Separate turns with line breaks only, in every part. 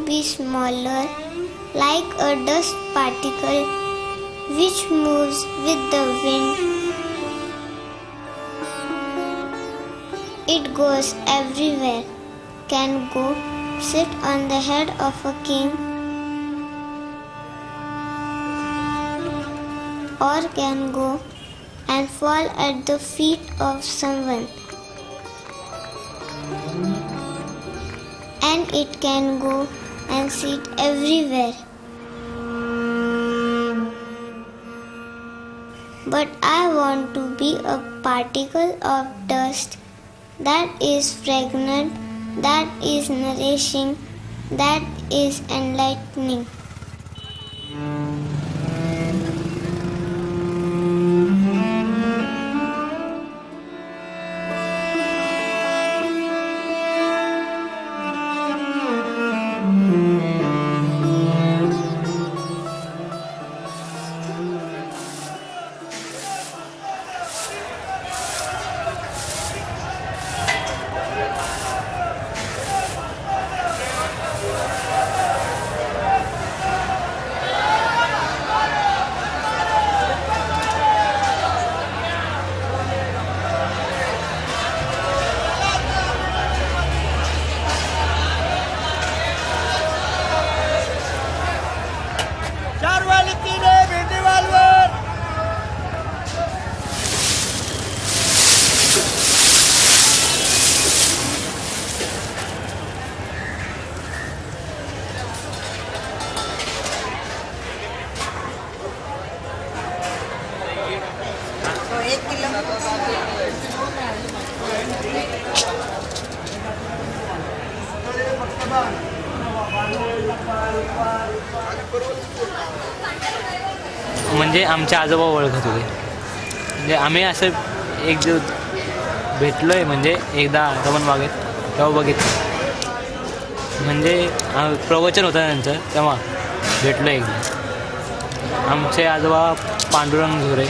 be smaller, like a dust particle which moves with the wind. It goes everywhere, can go sit on the head of a king, or can go and fall at the feet of someone. And it can go and sit everywhere. But I want to be a particle of dust that is fragrant, that is nourishing, that is enlightening.
म्हणजे आमचे आजोबा ओळखत होते. म्हणजे आम्ही असं एक दिवस भेटलो आहे, म्हणजे एकदा गमन बागेत तेव्हा बघितलं. म्हणजे प्रवचन होतं त्यांचं, तेव्हा भेटलो एकदा. आमचे आजोबा पांडुरंग झोरे,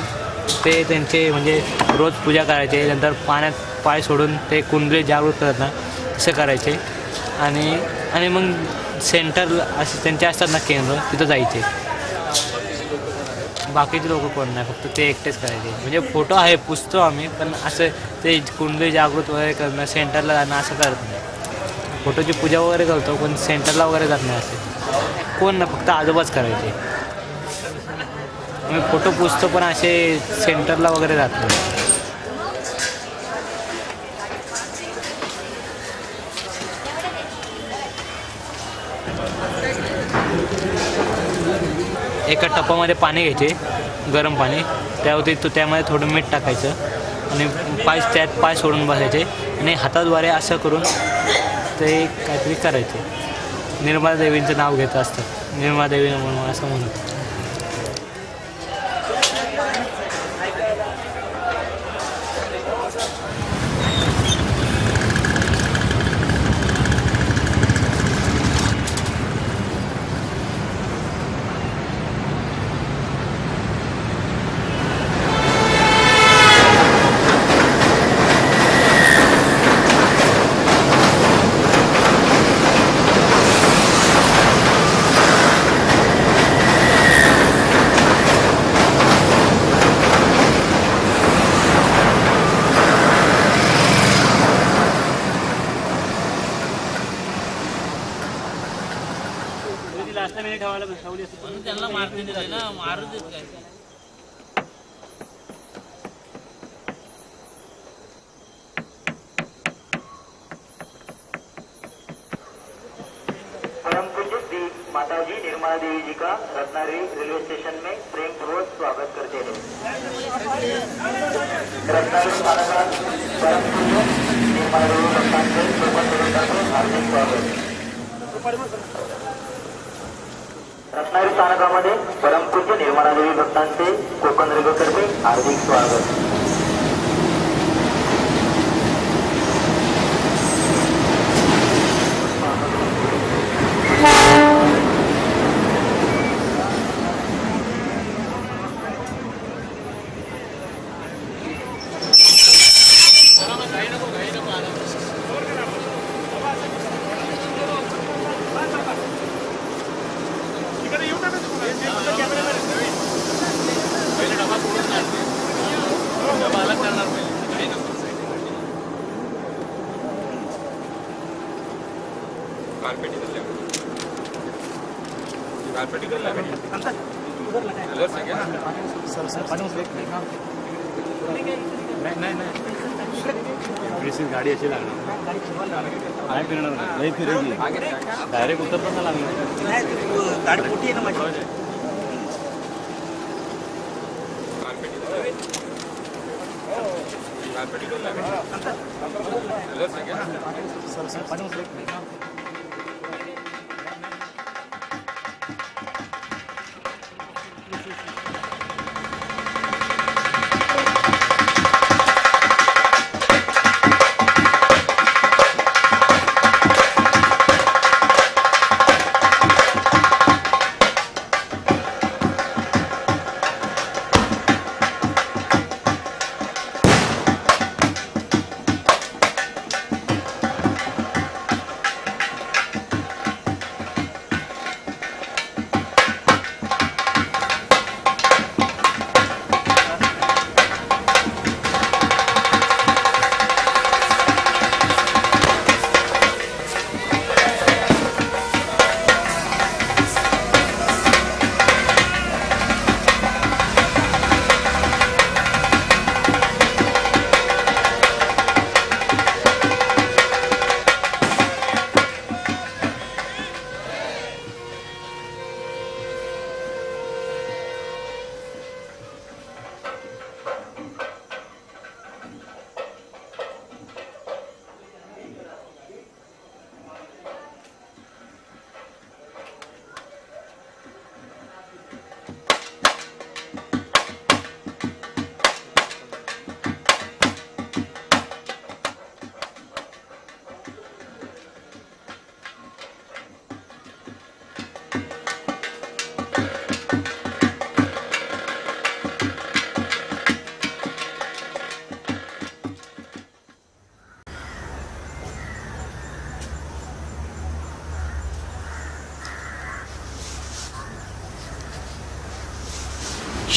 ते त्यांचे म्हणजे रोज पूजा करायचे, नंतर पाण्यात पाय सोडून ते कुंडली जागृत करत ना तसं करायचे. आणि मग सेंटर असे त्यांचे असतात ना केंद्र, तिथं जायचे. बाकीचे लोक कोण नाही, फक्त ते एकटेच करायचे. म्हणजे फोटो आहे पुसतो आम्ही, पण असं ते कुंडली जागृत वगैरे करणं, सेंटरला जाणं असं करत नाही. फोटोची पूजा वगैरे करतो, पण सेंटरला वगैरे जात नाही. असे कोण ना, फक्त आजोबाच करायचे. आम्ही फोटो पुसतो, पण असे सेंटरला वगैरे जात नाही. एका टपामध्ये पाणी घ्यायचे, गरम पाणी, त्यामध्ये थोडं मीठ टाकायचं आणि पाय सोडून बसायचे आणि हाताद्वारे असं करून ते काहीतरी करायचे. निर्मला देवींचं नाव घेत असतात, निर्मला देवी म्हणून असं म्हणत.
त्यांना मारते ना, मारू देत काय.
परम पूज्य श्री माताजी निर्मला देवी जी का रत्नागिरी रेलवे स्टेशन में प्रेम पूर्वक स्वागत करते हैं. रत्नागिरी स्थानकात परम पूज्य निर्मला देवी भक्तांचे कोकण हार्दिक स्वागत. रत्नागिरी स्थानकामध्ये परमपूज्य निर्मला देवी भक्तांचे कोकण रेल्वेतर्फे हार्दिक स्वागत.
गाडी अशी लागणार आहे फिरणार नाही फिरेगी डायरेक्ट उतरताना लागणार गाडी मोठी आहे ना माझी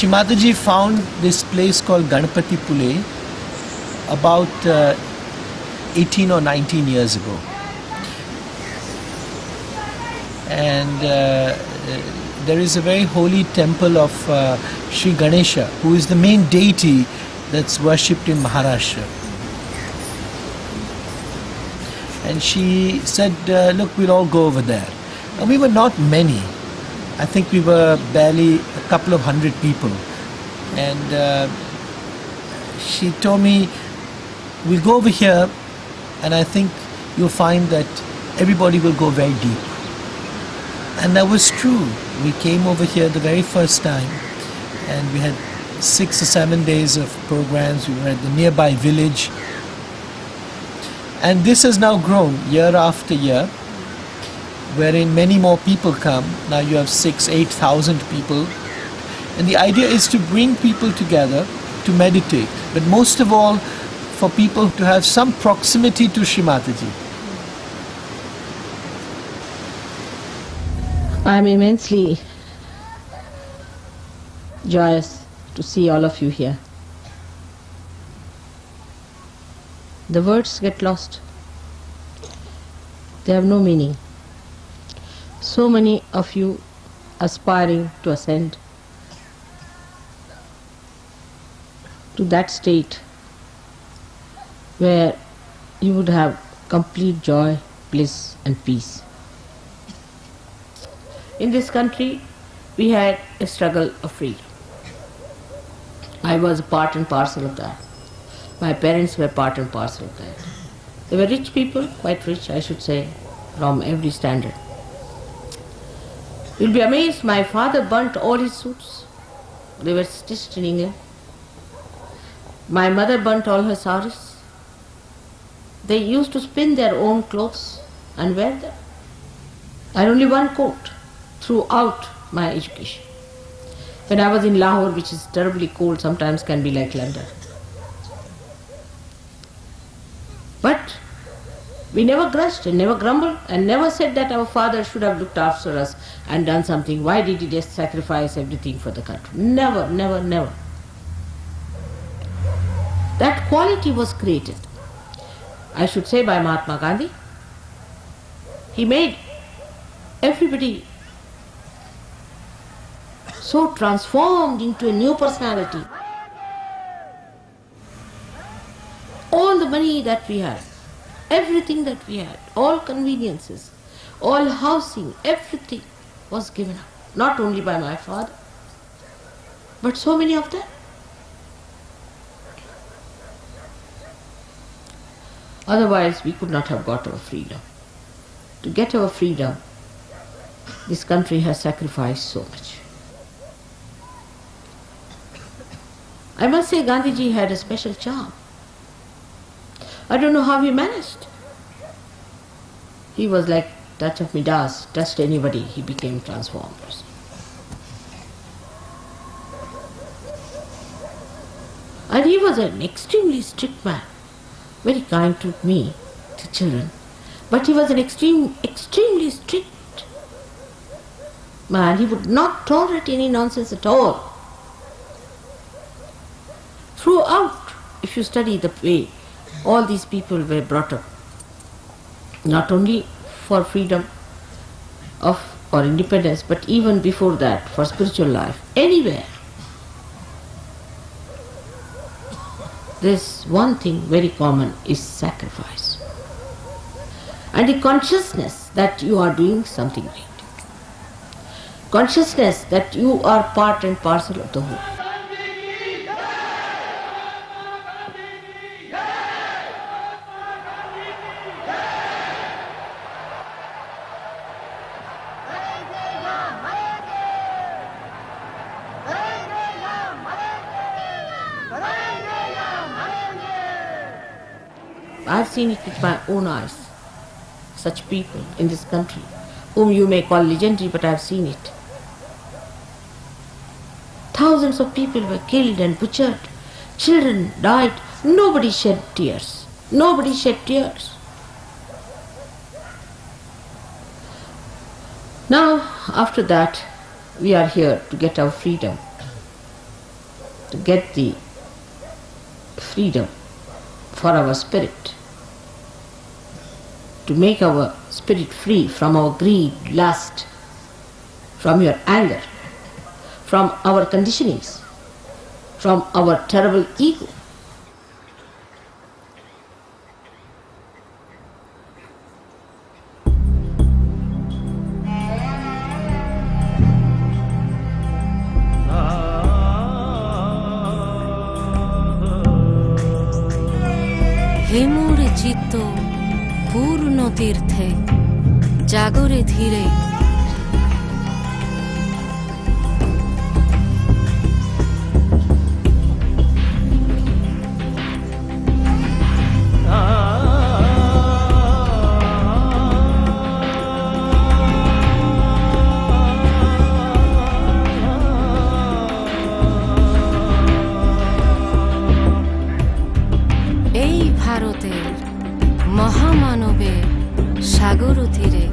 Shrimataji found this place called Ganpati Pule about 18 or 19 years ago. And there is a very holy temple of Sri Ganesha, who is the main deity that's worshipped in Maharashtra. And she said, look, we'll all go over there. And we were not many. I think we were barely a couple of hundred people. And she told me, we'll go over here, and I think you'll find that everybody will go very deep. And that was true. We came over here the very first time, and we had 6 or 7 days of programs. We were at the nearby village. And this has now grown year after year, wherein many more people come. Now you have 8,000 people. And the idea is to bring people together to meditate, but most of all for people to have some proximity to Shrimataji.
I am immensely joyous to see all of you here. The words get lost. They have no meaning. So many of you aspiring to ascend to that state where you would have complete joy, bliss and peace. In this country, we had a struggle of freedom. I was a part and parcel of that. My parents were part and parcel of that. They were rich people, quite rich, I should say, from every standard. You'll be amazed, my father burnt all his suits. They were stitched in England. My mother burnt all her saris. They used to spin their own clothes and wear them. I had only one coat throughout my education. When I was in Lahore, which is terribly cold, sometimes can be like London. But we never grudged and never grumbled and never said that our father should have looked after us and done something. Why did he just sacrifice everything for the country? Never, never, never. That quality was created, I should say, by Mahatma Gandhi. He made everybody so transformed into a new personality. All the money that we had, everything that we had, all conveniences, all housing, everything was given up. Not only by my father, but so many of them. Otherwise, we could not have got our freedom. To get our freedom, this country has sacrificed so much. I must say Gandhiji had a special charm. I don't know how he managed. He was like touch of Midas, touched anybody, he became transformed. And he was an extremely strict man, very kind to me, to children, but he was an extremely strict man. He would not tolerate any nonsense at all. Throughout, if you study the way all these people were brought up, not only for freedom of or independence, but even before that, for spiritual life, anywhere, there's one thing very common is sacrifice. And the consciousness that you are doing something great. Consciousness that you are part and parcel of the whole. I've seen it with my own eyes. Such people in this country, whom you may call legendary, but I've seen it. Thousands of people were killed and butchered. Children died. Nobody shed tears. Nobody shed tears. Now, after that, we are here to get our freedom. To get the freedom for our spirit. To make our spirit free from our greed, lust, from your anger, from our conditionings, from our terrible ego.
হে মোরে চিত্ত পূর্ণ তীর্থে জাগরে ধীরে এই ভারতের মহামানবে সাগর তীরে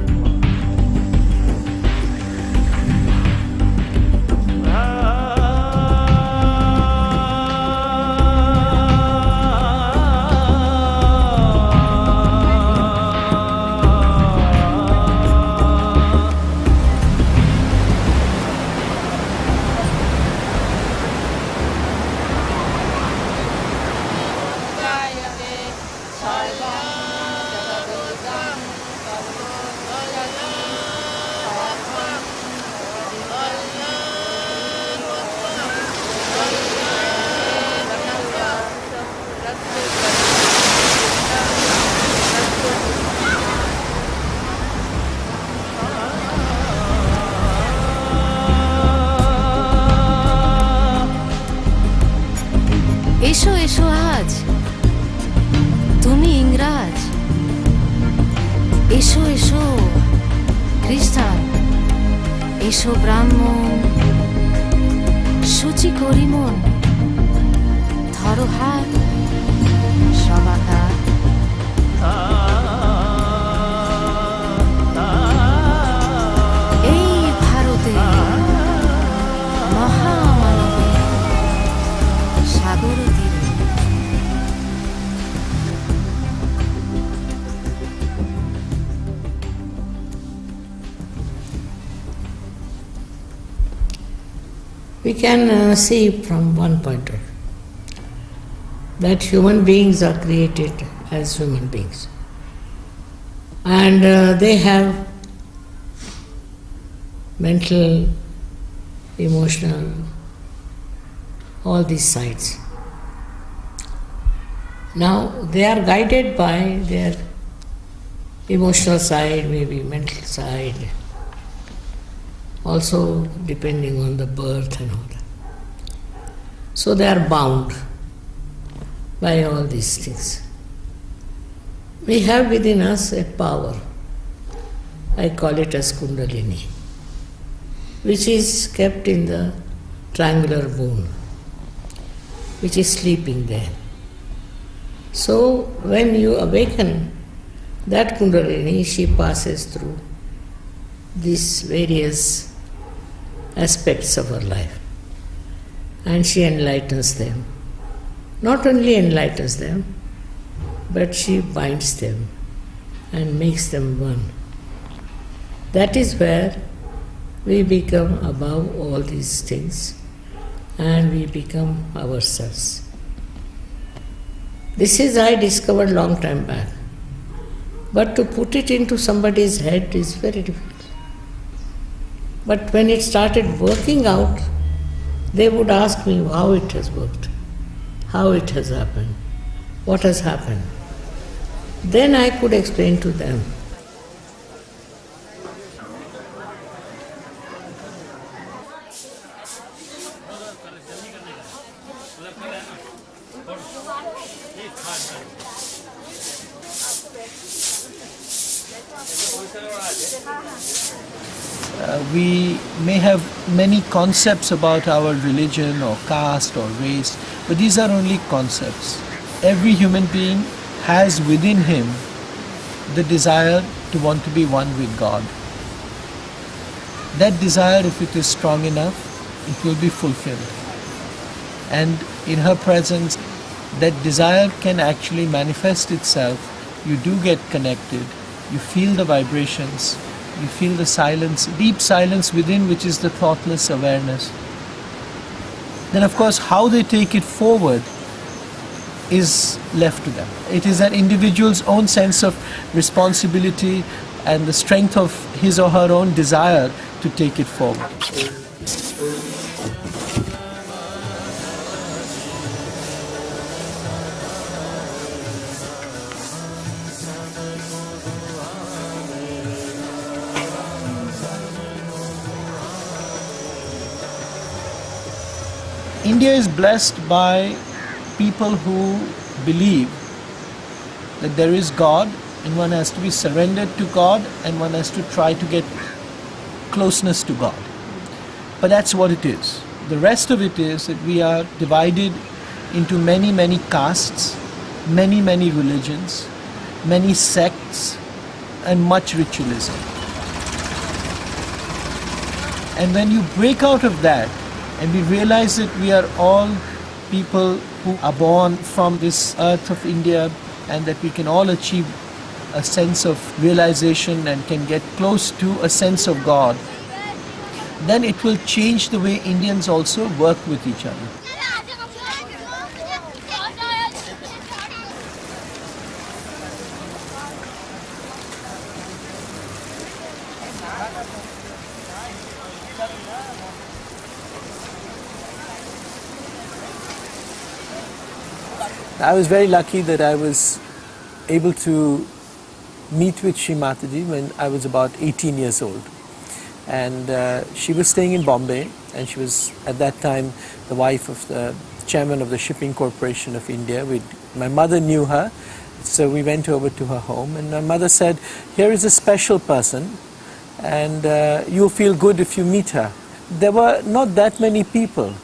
এসো এসো আজ তুমি ইংরাজ এসো এসো খ্রিস্টান এসো ব্রাহ্মণ সূচি করি মন ধরো হাত সবাকার এই ভারতে মহামানবে সাগর তীরে
we can see from one point of view that human beings are created as human beings. And they have mental, emotional, all these sides. Now they are guided by their emotional side, maybe mental side, also depending on the birth and all that. So they are bound by all these things. We have within us a power, I call it as Kundalini, which is kept in the triangular bone, which is sleeping there. So when you awaken that Kundalini, she passes through these various aspects of her life and she enlightens them. Not only enlightens them, but she binds them and makes them one. That is where we become above all these things and we become ourselves. This is I discovered long time back. But to put it into somebody's head is very difficult. But when it started working out, they would ask me how it has worked, how it has happened, what has happened. Then I could explain to them.
We may have many concepts about our religion or caste or race, but these are only concepts. Every human being has within him the desire to want to be one with God. That desire, if it is strong enough, it will be fulfilled. And in her presence, that desire can actually manifest itself. You do get connected, you feel the vibrations, you feel the silence, deep silence within, which is the thoughtless awareness. Then of course how they take it forward is left to them. It is an individual's own sense of responsibility and the strength of his or her own desire to take it forward. India is blessed by people who believe that there is God and one has to be surrendered to God and one has to try to get closeness to God. But that's what it is. The rest of it is that we are divided into many, many castes, many, many religions, many sects and much ritualism. And when you break out of that, and we realize that we are all people who are born from this earth of India and that we can all achieve a sense of realization and can get close to a sense of God, then it will change the way Indians also work with each other. I was very lucky that I was able to meet with Shri Mataji when I was about 18 years old. And she was staying in Bombay, and she was at that time the wife of the chairman of the Shipping Corporation of India. My mother knew her, so we went over to her home, and my mother said, "Here is a special person, and you'll feel good if you meet her." There were not that many people.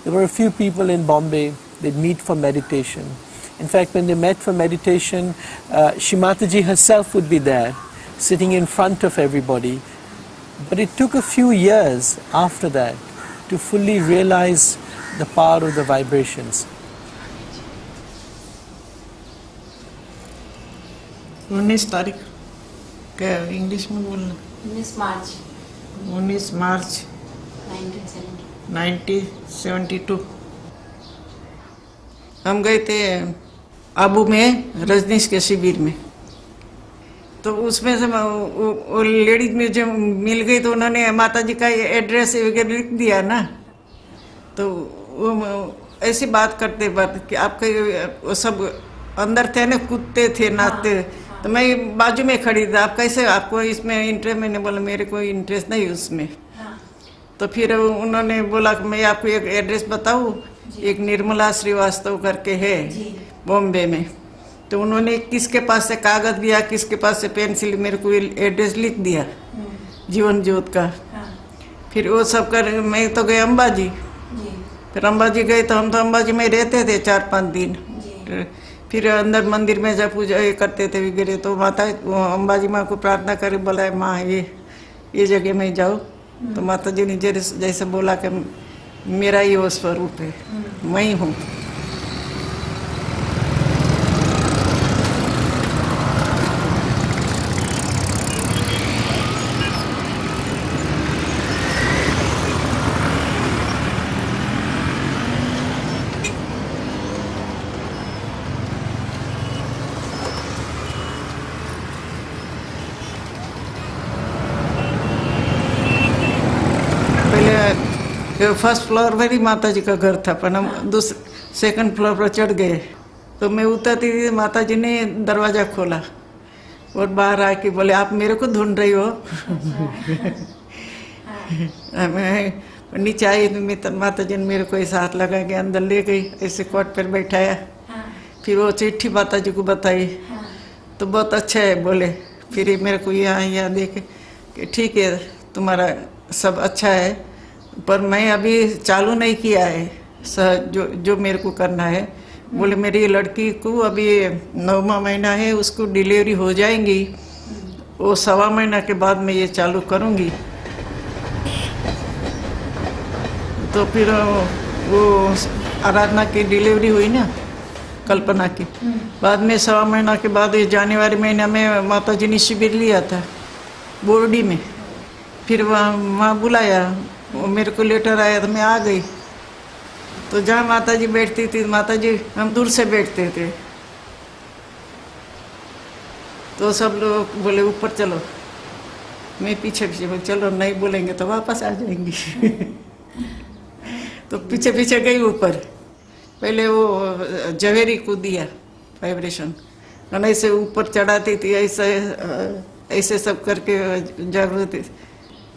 There were a few people in Bombay. They'd meet for meditation. In fact, when they met for meditation, Shri Mataji herself would be there, sitting in front of everybody. But it took a few years after that to fully realize the power of the vibrations.
19 तारीख क्या English में बोलना
19 मार्च
19 मार्च
1970
1972 हम गए थे आबू में रजनीश के शिविर में। तो उसमें से वो लेडीज में जो मिल गई तो उन्होंने माता जी का एड्रेस वगैरह लिख दिया ना। तो वो ऐसी बात करते बात कि आपके वो सब अंदर थे ना, कूदते थे, नाचते। तो मैं बाजू में खड़ी थी, आप कैसे, आपको इसमें इंटरेस्ट? मैंने बोला मेरे कोई इंटरेस्ट नहीं उसमें। तो फिर उन्होंने बोला कि मैं आपको एक एड्रेस बताऊँ, एक निर्मला श्रीवास्तव करके है बॉम्बे में। तो उन्होंने किसके पास से कागज दिया, किसके पास से पेंसिल, मेरे को एड्रेस लिख दिया जीवन ज्योत का। फिर वो सब कर मैं तो गए अंबाजी। फिर अंबाजी गए तो हम तो अंबाजी में रहते थे 4-5 दिन। फिर अंदर मंदिर में जब पूजा करते थे वगैरह, तो माता वो अंबाजी माँ को प्रार्थना करे, बोला माँ ये जगह में जाओ। तो माता जी ने जैसे बोला कि मेरा ही वो स्वरूप है, मैं ही हूँ। फर्स्ट फ्लोर पर ही माता जी का घर था, पर हम सेकंड फ्लोर पर चढ़ गए। तो मैं उतरती थी, माता जी ने दरवाज़ा खोला और बाहर आके बोले आप मेरे को ढूंढ रही हो? मैं नीचे आई तो माता जी ने मेरे को ऐसा हाथ लगा के अंदर ले गई, ऐसे कोट पर बैठाया। फिर वो चिट्ठी माता जी को बताई तो बहुत अच्छा है बोले। फिर मेरे को यहाँ देखे कि ठीक है तुम्हारा सब अच्छा है, पर मैं अभी चालू नहीं किया है जो मेरे को करना है। बोले मेरी लड़की को अभी 9वां महीना है, उसको डिलीवरी हो जाएंगी, वो 1.25 महीना के बाद मैं ये चालू करूँगी। तो फिर वो आराधना की डिलीवरी हुई ना, कल्पना की। बाद में 1.25 महीना के बाद जनवरी महीना में माता जी ने शिविर लिया था बोर्डी में। फिर वहाँ बुलाया, वो मेरे को लेटर आया तो मैं आ गई। तो जहाँ माता जी बैठती थी, माता जी हम दूर से बैठते थे, तो सब लोग बोले ऊपर चलो, मैं पीछे पीछे बोले चलो, नहीं बोलेंगे तो वापस आ जाएंगी। तो पीछे पीछे गई ऊपर। पहले वो जवेरी को दिया वाइब्रेशन, ऐसे ऊपर चढ़ाती थी, ऐसे सब करके जागृति।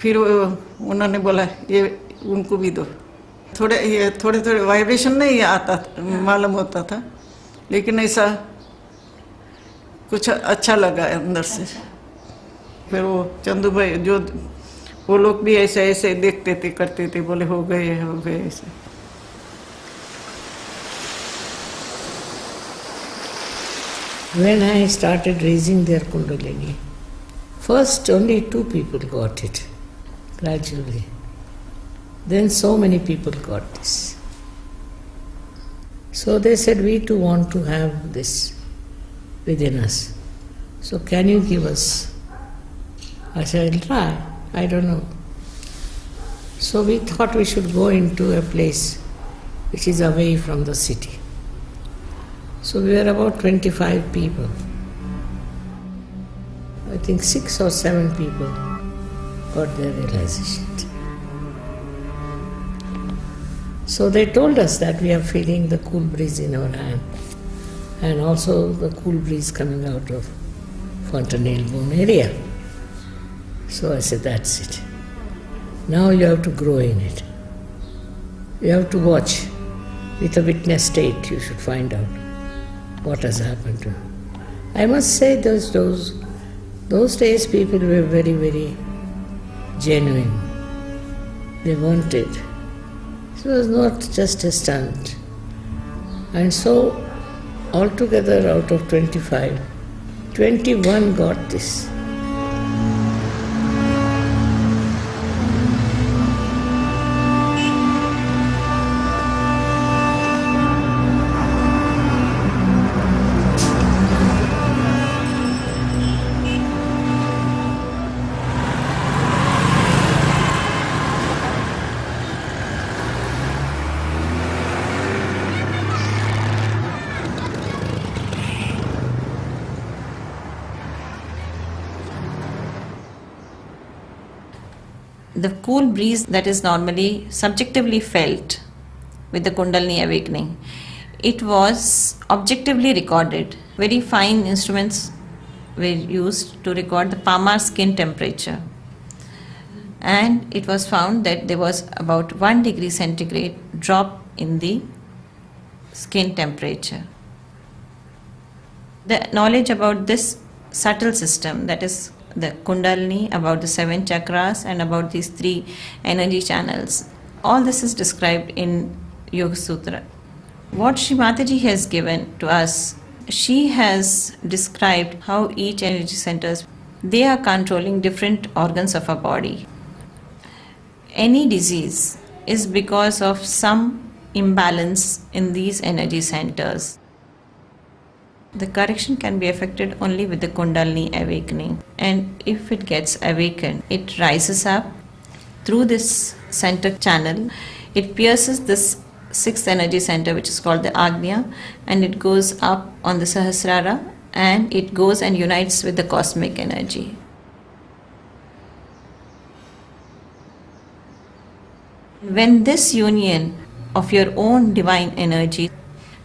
फिर उन्होंने बोला ये उनको भी दो। थोड़े वाइब्रेशन नहीं आता मालूम होता था, लेकिन ऐसा कुछ अच्छा लगा अंदर से। फिर वो चंदू भाई जो वो लोग भी ऐसे ऐसे देखते थे, करते थे, बोले हो गए ऐसे।
When I started raising their kundalini, first only 2 people got it. Gradually. Then so many people got this. So they said, we too want to have this within us. So can you give us? I said, I'll try. I don't know. So we thought we should go into a place which is away from the city. So we were about 25 people. I think 6 or 7 people got their realization. So they told us that we are feeling the cool breeze in our hand and also the cool breeze coming out of fontanelle bone area. So I said, that's it. Now you have to grow in it. You have to watch. With a witness state you should find out what has happened to you. I must say those days people were very, very genuine. They wanted. It was not just a stunt. And so, altogether out of 25, 21 got this.
the cool breeze that is normally subjectively felt with the Kundalini awakening, it was objectively recorded. Very fine instruments were used to record the palmar skin temperature. And it was found that there was about 1 degree centigrade drop in the skin temperature. The knowledge about this subtle system, that is the Kundalini, about the 7 chakras and about these 3 energy channels, all this is described in Yoga Sutra. What Sri Mataji has given to us, she has described how each energy centers, they are controlling different organs of our body. Any disease is because of some imbalance in these energy centers. The correction can be effected only with the Kundalini awakening. And if it gets awakened, it rises up through this center channel. It pierces this 6th energy center, which is called the Agnya, and it goes up on the Sahasrara, and it goes and unites with the cosmic energy. When this union of your own divine energy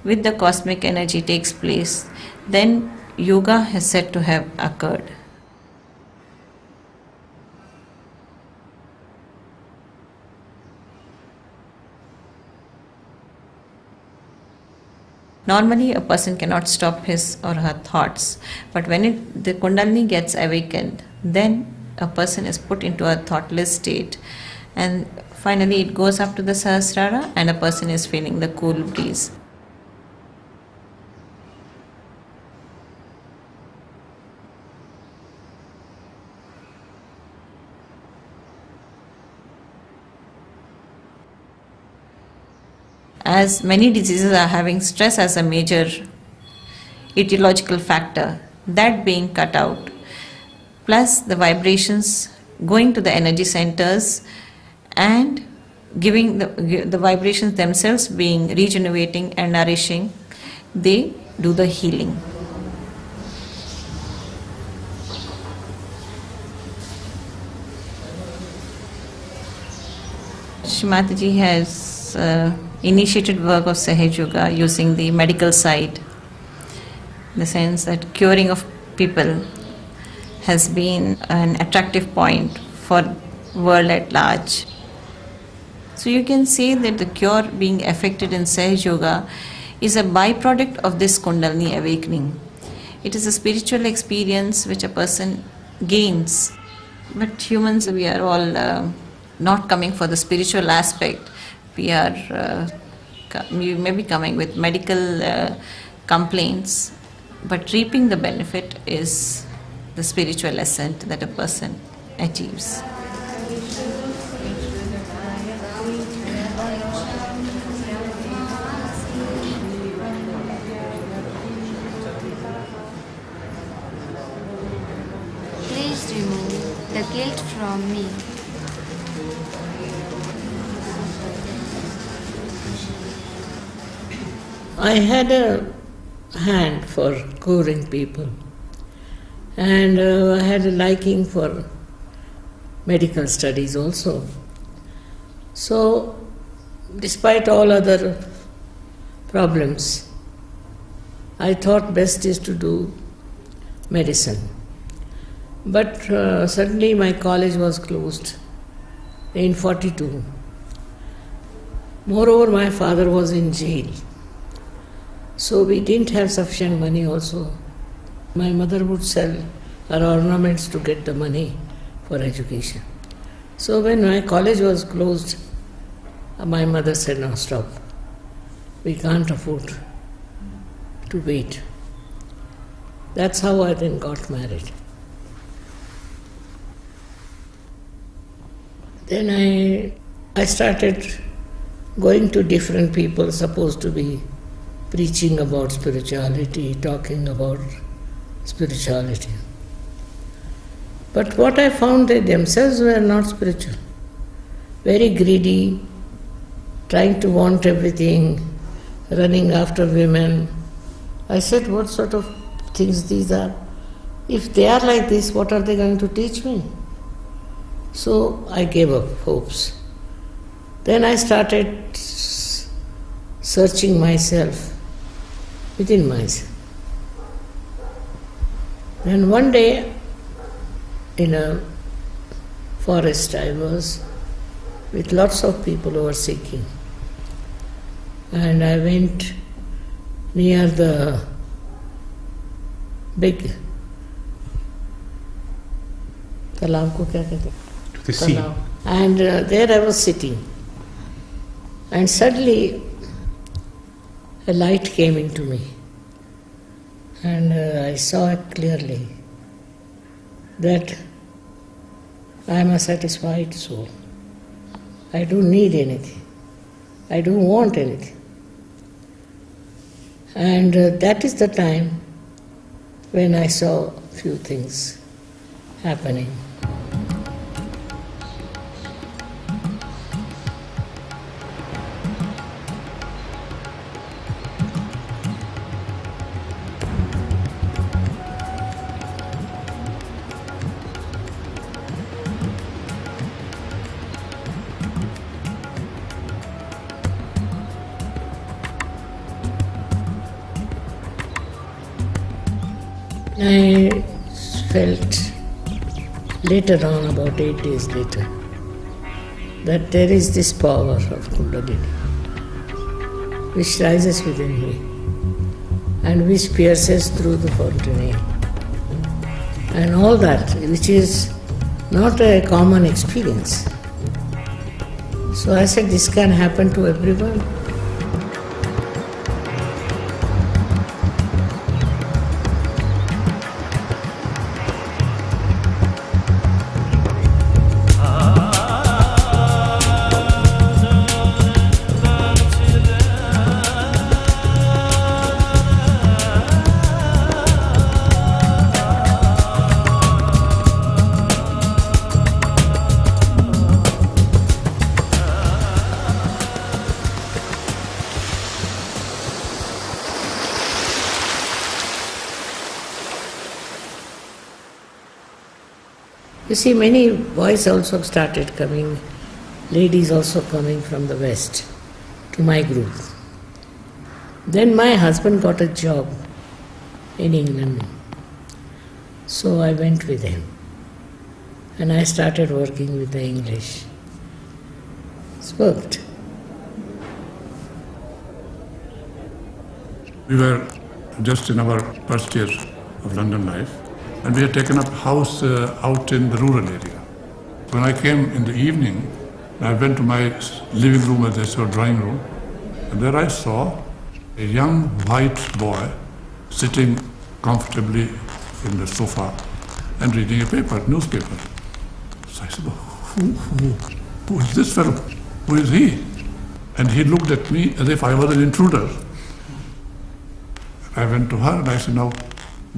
with the cosmic energy takes place, then yoga is said to have occurred. Normally, a person cannot stop his or her thoughts, but when the Kundalini gets awakened, then a person is put into a thoughtless state, and finally it goes up to the Sahasrara and a person is feeling the cool breeze. As many diseases are having stress as a major etiological factor, that being cut out, plus the vibrations going to the energy centers and giving the vibrations themselves being regenerating and nourishing, they do the healing. Sri Mataji has initiated work of Sahaja Yoga using the medical side, in the sense that curing of people has been an attractive point for world at large. So you can say that the cure being effected in Sahaja Yoga is a byproduct of this Kundalini awakening. It is a spiritual experience which a person gains. But humans, we are all not coming for the spiritual aspect. We may be coming with medical complaints, but reaping the benefit is the spiritual ascent that a person achieves.
Please remove the guilt from me.
I had a hand for curing people, and I had a liking for medical studies also. So, despite all other problems, I thought best is to do medicine. But suddenly my college was closed in 42. Moreover, my father was in jail. So we didn't have sufficient money also. My mother would sell her ornaments to get the money for education. So when my college was closed, my mother said, "No, stop. We can't afford to wait." That's how I then got married. Then I started going to different people supposed to be preaching about spirituality, talking about spirituality. But what I found, they themselves were not spiritual. Very greedy, trying to want everything, running after women. I said, what sort of things these are? If they are like this, what are they going to teach me? So I gave up hopes. Then I started searching myself, within myself. Then one day in a forest I was with lots of people who were seeking. And I went near the big तालाब को क्या कहते हैं?
The sea.
And there I was sitting. And suddenly a light came into me. And I saw it clearly that I am a satisfied soul. I don't need anything. I don't want anything. And that is the time when I saw few things happening. I felt later on, about 8 days later, that there is this power of Kundalini which rises within me and which pierces through the fountain. And all that, which is not a common experience. So I said, this can happen to everyone. You see, many boys also started coming, ladies also coming from the West to my group. Then my husband got a job in England, so I went with him and I started working with the English. It's worked.
We were just in our first year of London life, and we had taken up a house out in the rural area. When I came in the evening, I went to my living room, as I saw, drawing room, and there I saw a young white boy sitting comfortably in the sofa and reading a paper, newspaper. So I said, who is this fellow? Who is he? And he looked at me as if I was an intruder. I went to her and I said, now,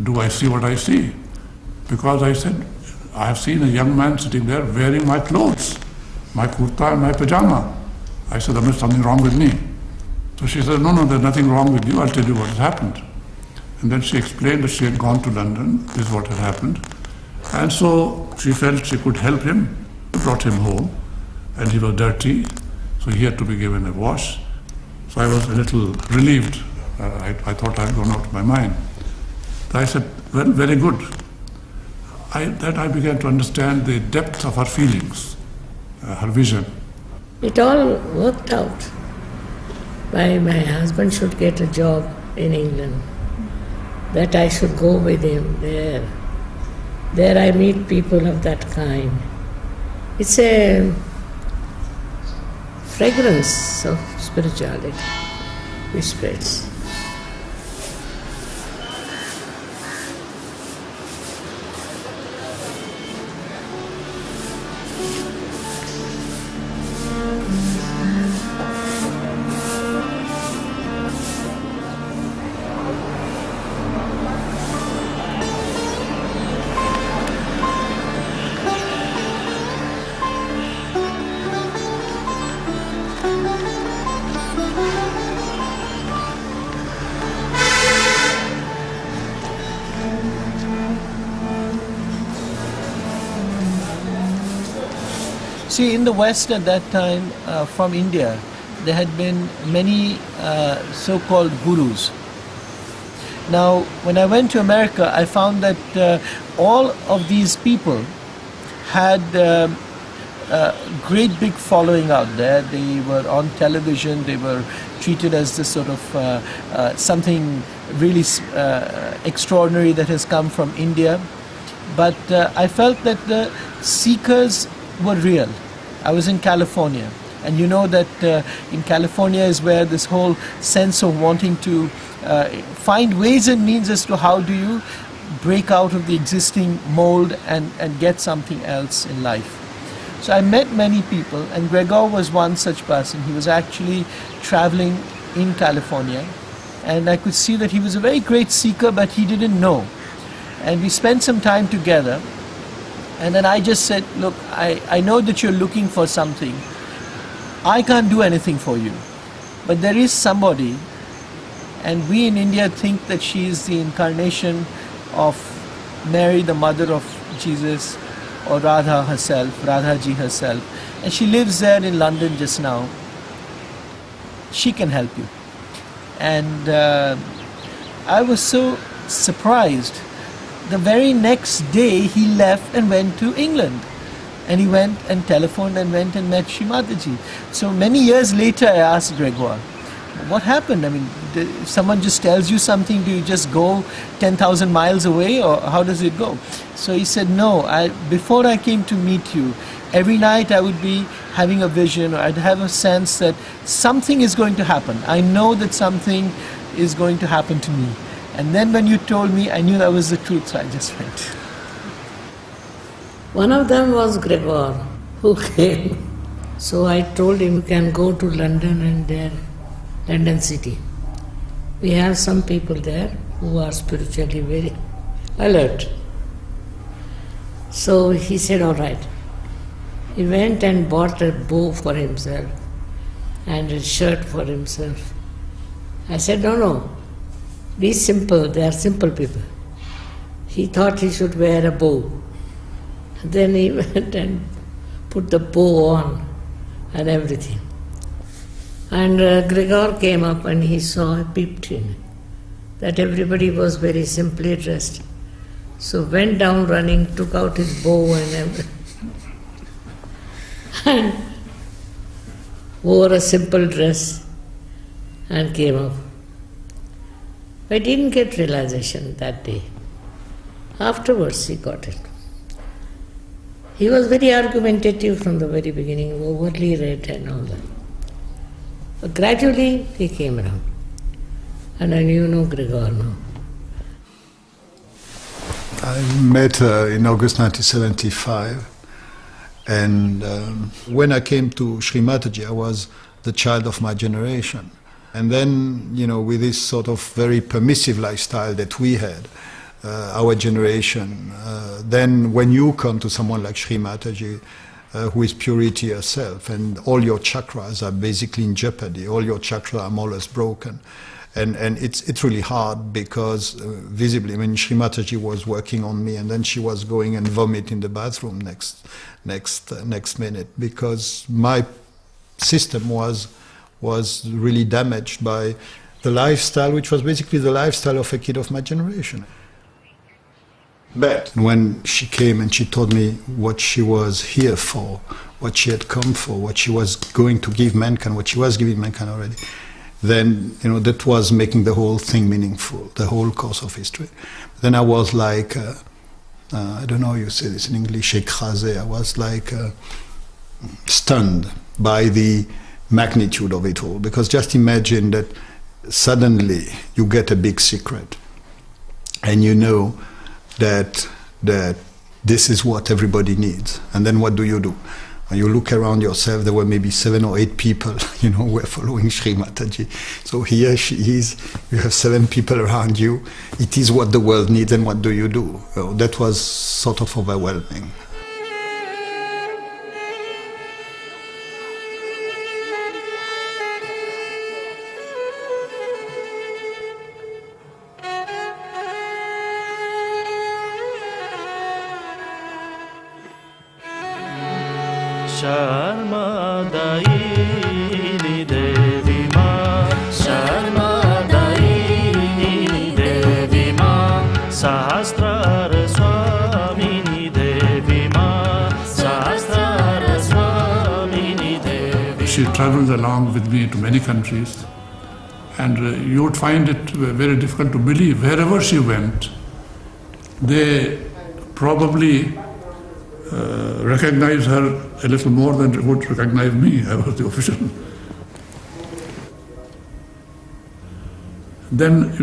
do I see what I see? Because I said, I have seen a young man sitting there wearing my clothes, my kurta and my pajama. I said, there is something wrong with me. So she said, no, there's nothing wrong with you, I'll tell you what has happened. And then she explained that she had gone to London, this is what had happened. And so she felt she could help him, brought him home, and he was dirty, so he had to be given a wash. So I was a little relieved. I thought I had gone out of my mind. So I said, well, very good. I began to understand the depth of her feelings, her vision.
It all worked out. My husband should get a job in England, that I should go with him there. There I meet people of that kind. It's a fragrance of spirituality which spreads.
See, in the West at that time, from India, there had been many so-called gurus. Now, when I went to America, I found that all of these people had a great big following out there. They were on television, they were treated as this sort of something really extraordinary that has come from India. But I felt that the seekers were real. I was in California, and you know that in California is where this whole sense of wanting to find ways and means as to how do you break out of the existing mold and get something else in life. So I met many people, and Gregor was one such person. He was actually traveling in California, and I could see that he was a very great seeker, but he didn't know. And we spent some time together, and then I just said, look, I know that you're looking for something. I can't do anything for you, but there is somebody, and we in India think that she is the incarnation of Mary, the mother of Jesus, or Radha herself, Radhaji herself, and she lives there in London just now. She can help you. And I was so surprised. The very next day he left and went to England, and he went and telephoned and went and met Shri Mataji. So many years later I asked Gregor, what happened? I mean, if someone just tells you something, do you just go 10,000 miles away, or how does it go? So he said, no, before I came to meet you, every night I would be having a vision, or I'd have a sense that something is going to happen. I know that something is going to happen to me. And then when you told me, I knew that was the truth, so I just went.
One of them was Gregor, who came. So I told him, you can go to London and there, London city. We have some people there who are spiritually very alert. So he said, all right. He went and bought a bow for himself and a shirt for himself. I said, no, be simple, they are simple people. He thought he should wear a bow. Then he went and put the bow on and everything. And Gregor came up and he saw, peeped in, that everybody was very simply dressed. So went down running, took out his bow and everything, and wore a simple dress and came up. I didn't get realization that day. Afterwards he got it. He was very argumentative from the very beginning, overly read and all that. But gradually he came around. And you know Gregor now.
I met her in August 1975, and when I came to Sri Mataji, I was the child of my generation. And then, you know, with this sort of very permissive lifestyle that we had, our generation, then when you come to someone like Sri Mataji, who is purity herself, and all your chakras are basically in jeopardy, all your chakras are more or less broken. And it's really hard because visibly, I mean, Sri Mataji was working on me, and then she was going and vomit in the bathroom next minute, because my system was really damaged by the lifestyle, which was basically the lifestyle of a kid of my generation. But when she came and she told me what she was here for, what she had come for, what she was going to give mankind, what she was giving mankind already, then, you know, that was making the whole thing meaningful, the whole course of history. Then I was like, I don't know how you say this in English, écrasé. I was like stunned by the magnitude of it all. Because just imagine that suddenly you get a big secret, and you know that this is what everybody needs. And then what do? When you look around yourself, there were maybe 7 or 8 people, you know, who were following Sri Mataji. So here she is, you have 7 people around you. It is what the world needs, and what do? Well, that was sort of overwhelming.
Sharmadaini Devi Ma, Sharmadaini Devi Ma, Sahasrara Swamini Devi Ma, Sahasrara Swamini Devi.
She traveled along with me to many countries, and you would find it very difficult to believe. Wherever she went, they probably recognized her a little more than they would recognize me. I was the official. Then,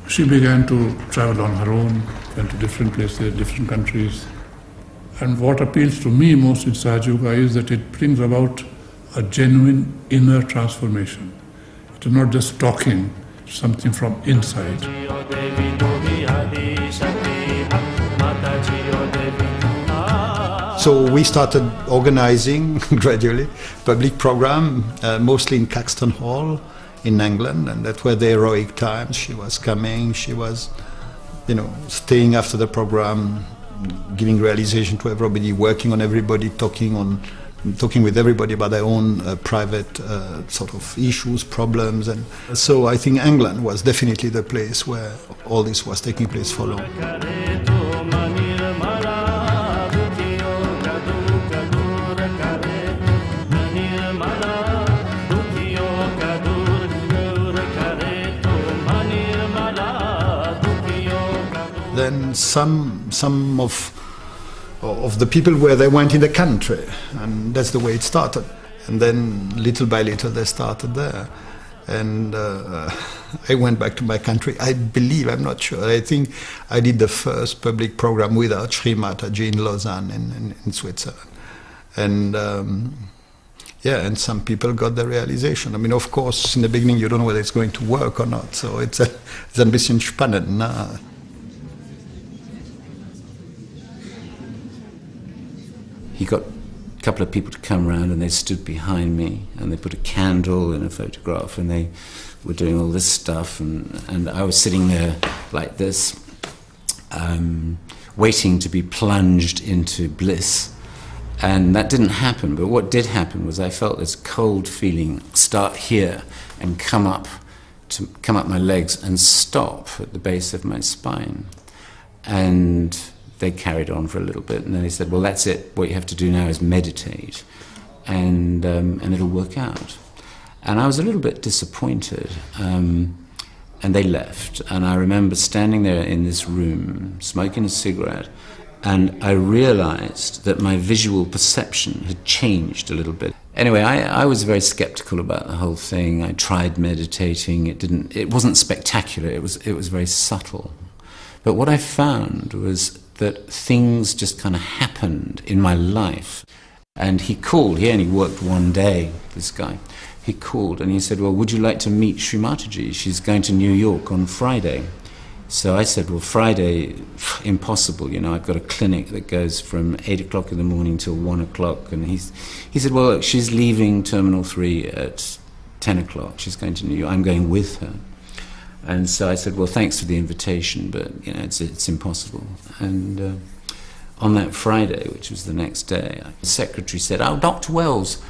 she began to travel on her own, went to different places, different countries. And what appeals to me most in Sahaja Yoga is that it brings about a genuine inner transformation. It is not just talking, it's something from inside.
So we started organizing gradually public program, mostly in Caxton Hall in England, and that were the heroic times. She was coming, she was, staying after the program, giving realization to everybody, working on everybody, talking with everybody about their own private sort of issues, problems. And so I think England was definitely the place where all this was taking place for long. Then some of the people where they went in the country, and that's the way it started. And then little by little they started there. And I went back to my country. I believe, I'm not sure, I think I did the first public program without Sri Mataji in Lausanne in Switzerland. And and some people got the realization. I mean, of course, in the beginning you don't know whether it's going to work or not, so it's ein bisschen spannend.
He got a couple of people to come around, and they stood behind me and they put a candle in a photograph, and they were doing all this stuff, and I was sitting there like this, waiting to be plunged into bliss. And that didn't happen, but what did happen was I felt this cold feeling start here and come up my legs and stop at the base of my spine. And they carried on for a little bit, and then they said, well, that's it, what you have to do now is meditate, and it'll work out. And I was a little bit disappointed, and they left. And I remember standing there in this room, smoking a cigarette, and I realized that my visual perception had changed a little bit. Anyway, I was very skeptical about the whole thing. I tried meditating. It wasn't spectacular. It was very subtle. But what I found was that things just kind of happened in my life. And he called. He only worked one day, this guy. He called and he said, well, would you like to meet Sri Mataji? She's going to New York on Friday. So I said, well, Friday, impossible, I've got a clinic that goes from 8 o'clock in the morning till 1 o'clock. And he said, well, look, she's leaving Terminal 3 at 10 o'clock. She's going to New York. I'm going with her. And so I said, well, thanks for the invitation, but, it's impossible. And on that Friday, which was the next day, the secretary said, oh, Dr. Wells,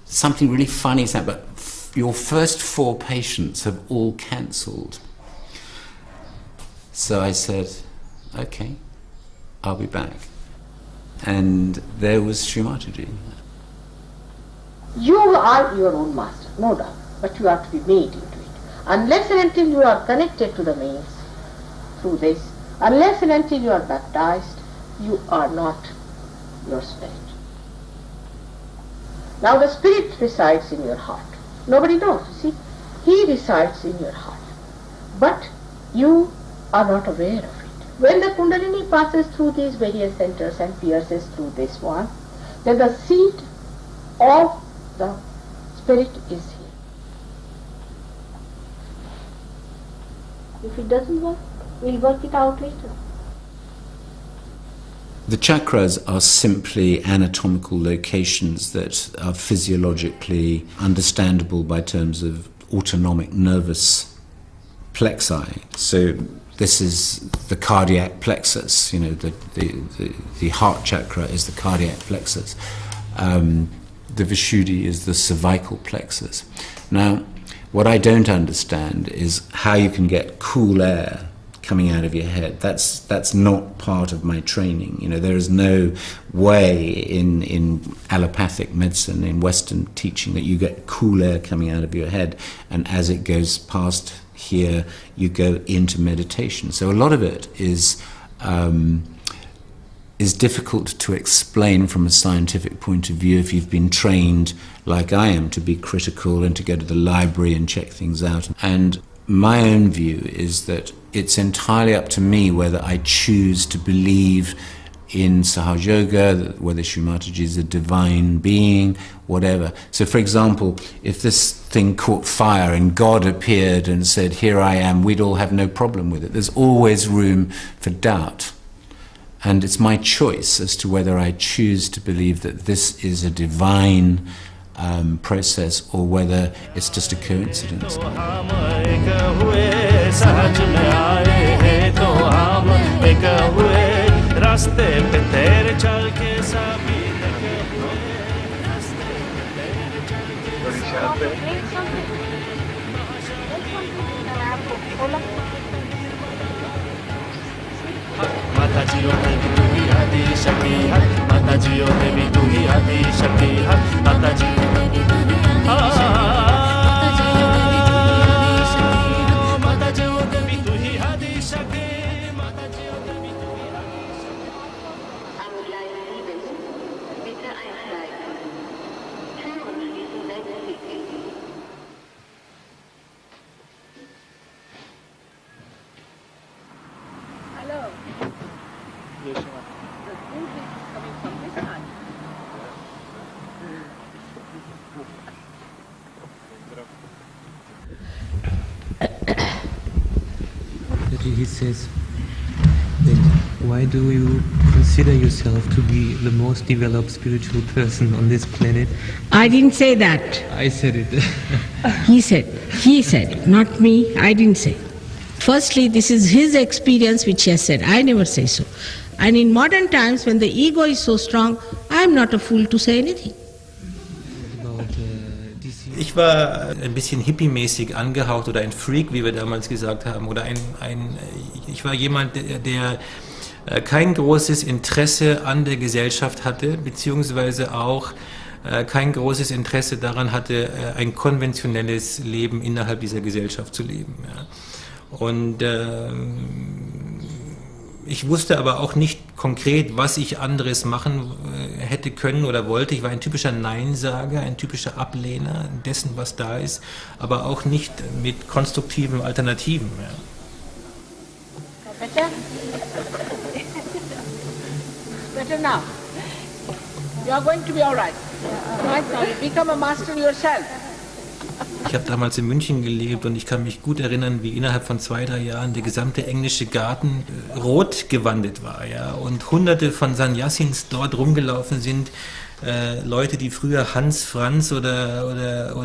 something really funny is happening, but your first 4 patients have all cancelled. So I said, okay, I'll be back. And there was Sri Mataji.
You are your own master, no doubt, but you have to be made into it. Unless and until you are connected to the means through this, unless and until you are baptized, you are not your spirit. Now the spirit resides in your heart. Nobody knows, you see. He resides in your heart. But you are not aware of it. When the Kundalini passes through these various centers and pierces through this one, then the seat of the spirit is here. If it doesn't work, we'll work it out later.
The chakras are simply anatomical locations that are physiologically understandable by terms of autonomic nervous plexi. So this is the cardiac plexus, the heart chakra is the cardiac plexus. the Vishuddhi is the cervical plexus. Now, what I don't understand is how you can get cool air coming out of your head. That's not part of my training. You know, there is no way in allopathic medicine, in Western teaching, that you get cool air coming out of your head, and as it goes past here, you go into meditation. So a lot of it is difficult to explain from a scientific point of view if you've been trained, like I am, to be critical and to go to the library and check things out. And my own view is that it's entirely up to me whether I choose to believe in Sahaja Yoga, whether Sri Mataji is a divine being, whatever. So for example, if this thing caught fire and God appeared and said, "Here I am," we'd all have no problem with it. There's always room for doubt. And it's my choice as to whether I choose to believe that this is a divine process or whether it's just a coincidence.
Mataji o Devi tu hi Adi Shakti hai, Mataji o Devi tu hi Adi Shakti hai, Mataji o Devi tu hi Adi Shakti, Mataji o Devi tu hi Adi Shakti, Mataji o Devi tu hi Adi Shakti. I would like to see this with the eyes like
Hello.
Yes,
The food is coming from this side.
He says that why do you consider yourself to be the most developed spiritual person on this planet?
I didn't say that.
I said it.
He said, not me, I didn't say. Firstly, this is his experience which he has said. I never say so. And in modern times, when the ego is so strong, I am not a fool to say anything.
Ich war ein bisschen hippie-mäßig angehaucht oder ein Freak, wie wir damals gesagt haben. Oder ich war jemand, der kein großes Interesse an der Gesellschaft hatte, beziehungsweise auch kein großes Interesse daran hatte, ein konventionelles Leben innerhalb dieser Gesellschaft zu leben. Ja. Und ich wusste aber auch nicht konkret, was ich anderes machen hätte können oder wollte. Ich war ein typischer Neinsager, ein typischer Ablehner dessen, was da ist, aber auch nicht mit konstruktiven Alternativen. Ja.
Better? Better now. You are going to be all right. Right now, you become a master yourself.
Ich habe damals in München gelebt und ich kann mich gut erinnern, wie innerhalb von 2-3 Jahren der gesamte englische Garten rot gewandet war, ja, und hunderte von Sannyasins dort rumgelaufen sind, Leute, die früher Hans, Franz oder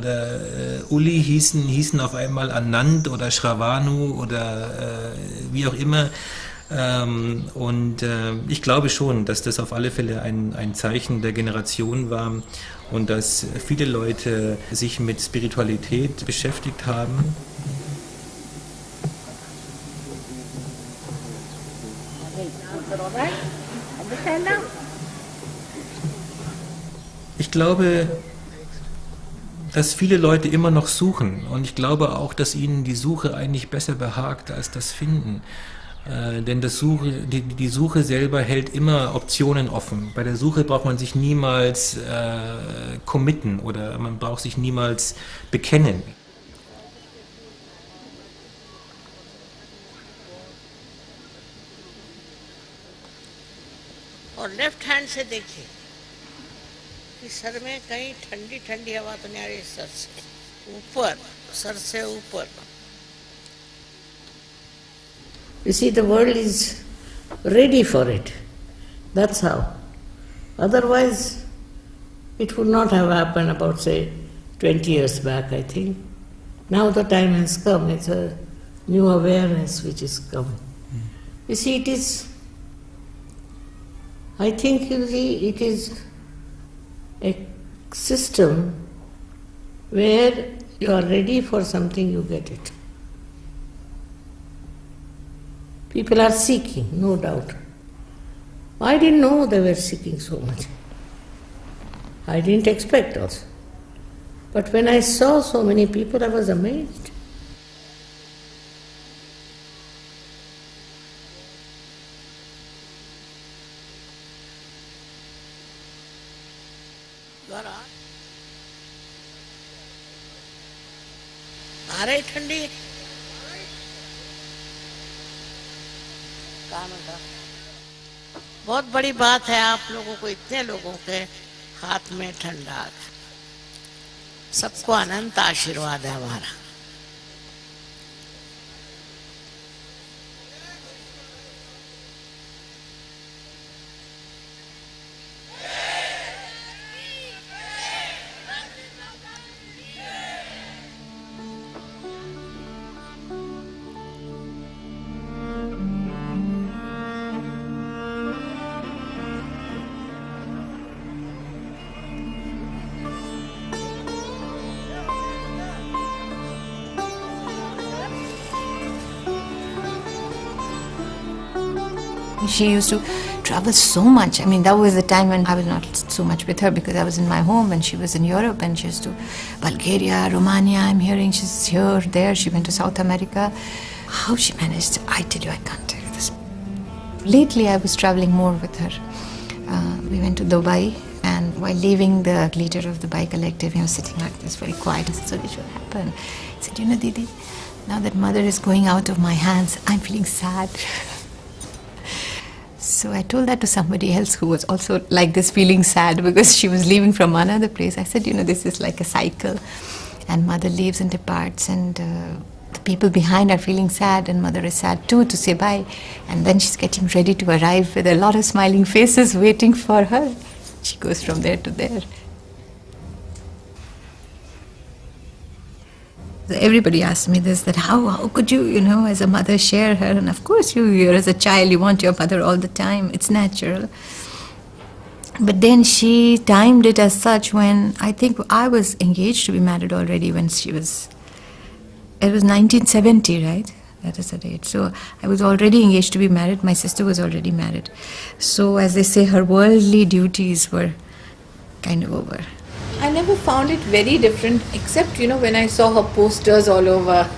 Uli hießen auf einmal Anand oder Shravanu oder wie auch immer. Und ich glaube schon, dass das auf alle Fälle ein Zeichen der Generation war und dass viele Leute sich mit Spiritualität beschäftigt haben. Ich glaube, dass viele Leute immer noch suchen und ich glaube auch, dass ihnen die Suche eigentlich besser behagt als das Finden. Denn die Suche selber hält immer Optionen offen. Bei der Suche braucht man sich niemals committen oder man braucht sich niemals bekennen.
और left hand से देखिए कि sir में कहीं ठंडी ठंडी हवा तो नहीं आ रही, सर से ऊपर, सर से ऊपर. You see, the world is ready for it. That's how. Otherwise, it would not have happened about, say, 20 years back, I think. Now the time has come. It's a new awareness which is coming. You see, it is, I think, it is a system where you are ready for something, you get it. People are seeking, no doubt. I didn't know they were seeking so much. I didn't expect also. But when I saw so many people, I was amazed.
आ रही ठंडी बहुत बड़ी बात है आप लोगों को, इतने लोगों के हाथ में ठंडा, सबको अनंत आशीर्वाद है हमारा।
She used to travel so much. I mean, that was the time when I was not so much with her because I was in my home and she was in Europe, and she used to Bulgaria, Romania, I'm hearing she's here, there. She went to South America. How she managed, I tell you, I can't tell you this. Lately, I was traveling more with her. We went to Dubai, and while leaving the leader of the Dubai collective, he was sitting like this, very quiet. I said, so this will happen. He said, you know, Didi, now that mother is going out of my hands, I'm feeling sad. So I told that to somebody else who was also like this, feeling sad because she was leaving from another place. I said, you know, this is like a cycle, and mother leaves and departs, and the people behind are feeling sad, and mother is sad too to say bye. And then she's getting ready to arrive with a lot of smiling faces waiting for her. She goes from there to there. Everybody asks me this, that how could you, you know, as a mother share her? And of course you're as a child, you want your mother all the time. It's natural. But then she timed it as such when I think I was engaged to be married already when she was, it was 1970, right? That is the date. So I was already engaged to be married. My sister was already married. So as they say, her worldly duties were kind of over.
I never found it very different, except, you know, when I saw her posters all over.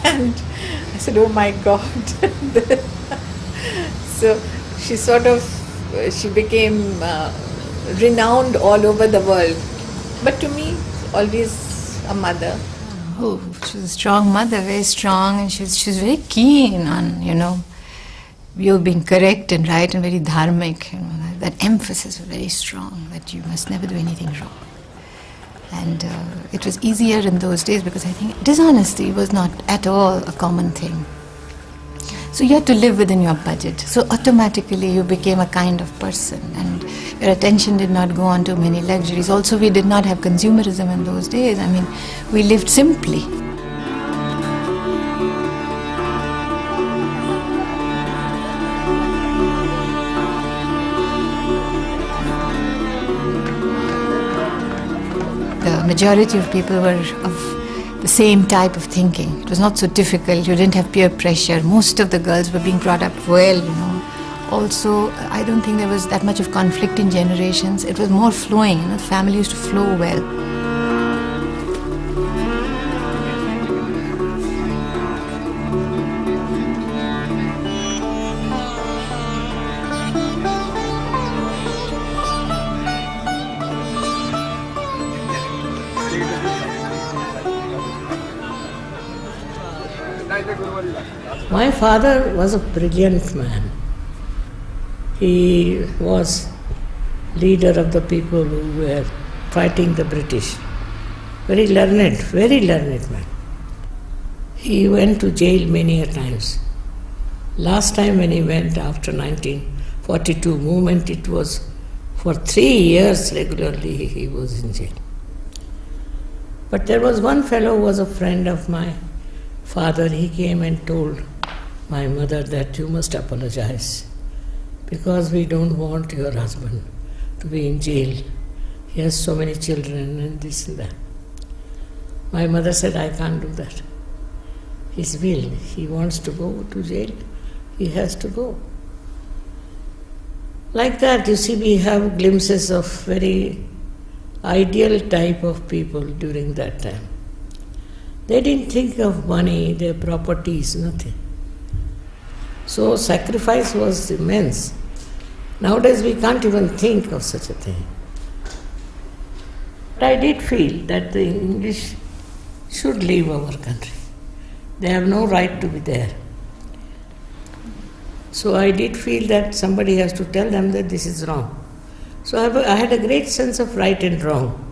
And I said, oh my God. So she became renowned all over the world. But to me, always a mother.
Oh, she was a strong mother, very strong, and she was very keen on, you know, you being correct and right and very dharmic. You know, that emphasis was very strong, that you must never do anything wrong. And it was easier in those days because I think dishonesty was not at all a common thing. So you had to live within your budget. So automatically you became a kind of person, and your attention did not go on to many luxuries. Also, we did not have consumerism in those days. I mean, we lived simply. The majority of people were of the same type of thinking. It was not so difficult. You didn't have peer pressure. Most of the girls were being brought up well, you know. Also, I don't think there was that much of conflict in generations. It was more flowing, you know. The family used to flow well.
My father was a brilliant man. He was leader of the people who were fighting the British. Very learned man. He went to jail many a times. Last time when he went after 1942 movement, it was for 3 years regularly he was in jail. But there was one fellow who was a friend of my father. He came and told my mother that you must apologize because we don't want your husband to be in jail. He has so many children and this and that. My mother said, I can't do that. His will. He wants to go to jail. He has to go. Like that, you see, we have glimpses of very ideal type of people during that time. They didn't think of money, their properties, nothing. So sacrifice was immense. Nowadays we can't even think of such a thing. But I did feel that the English should leave our country. They have no right to be there. So I did feel that somebody has to tell them that this is wrong. So I had a great sense of right and wrong.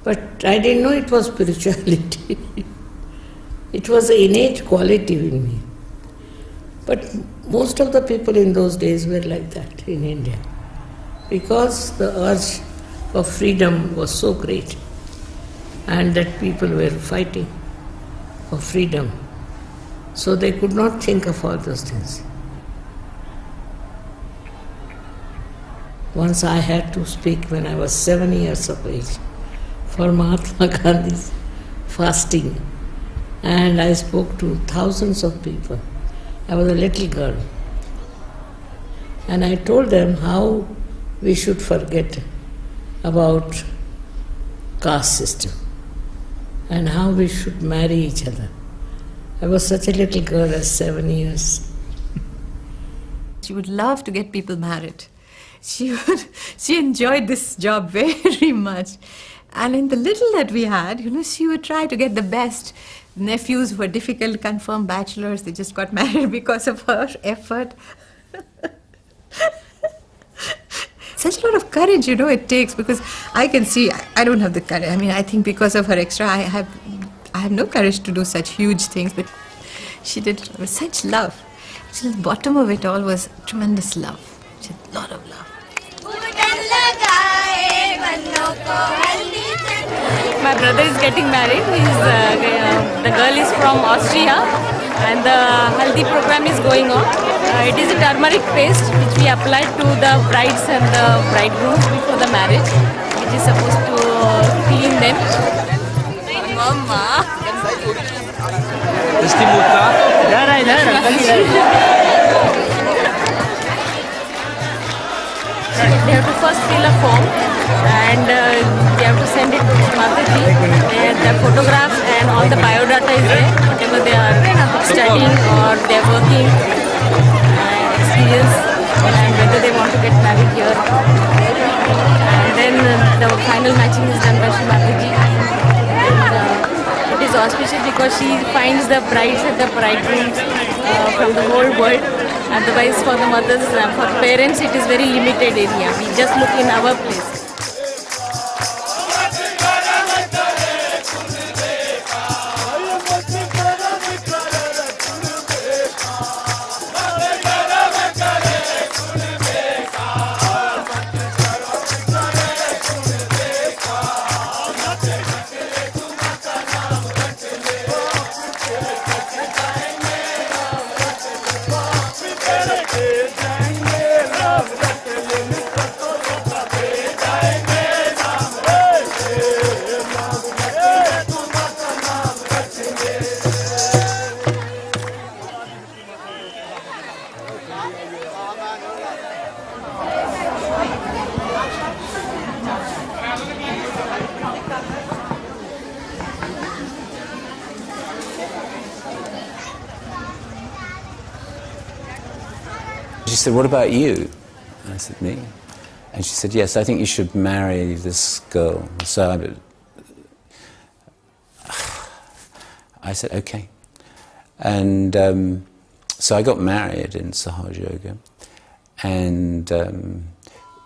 But I didn't know it was spirituality. It was an innate quality in me. But most of the people in those days were like that in India. Because the urge of freedom was so great, and that people were fighting for freedom. So they could not think of all those things. Once I had to speak when I was 7 years of age for Mahatma Gandhi's fasting, and I spoke to thousands of people. I was a little girl, and I told them how we should forget about caste system and how we should marry each other. I was such a little girl at 7 years.
She would love to get people married. She enjoyed this job very much. And in the little that we had, she would try to get the best. Nephews were difficult, confirmed bachelors. They just got married because of her effort. Such a lot of courage, it takes, because I can see I don't have the courage. I mean, I think because of her extra, I have no courage to do such huge things. But she did it with such love. So the bottom of it all was tremendous love. She had a lot of love.
My brother is getting married. The girl is from Austria, and the haldi program is going on. It is a turmeric paste which we apply to the brides and the bridegrooms before the marriage, which is supposed to clean them. Mama. They have to first fill a form, and they have to send it to Mataji, and the photograph and all the biodata is there, whatever they are studying or they are working, experience, and whether they want to get married here. And then the final matching is done by Mataji. It is auspicious because she finds the brides and the bridegrooms from the whole world. Otherwise, for the mothers, for the parents, it is very limited area. We just look in our place.
She said, "What about you?" I said, "Me?" And she said, "Yes, I think you should marry this girl." So I said, "Okay." And so I got married in Sahaja Yoga, and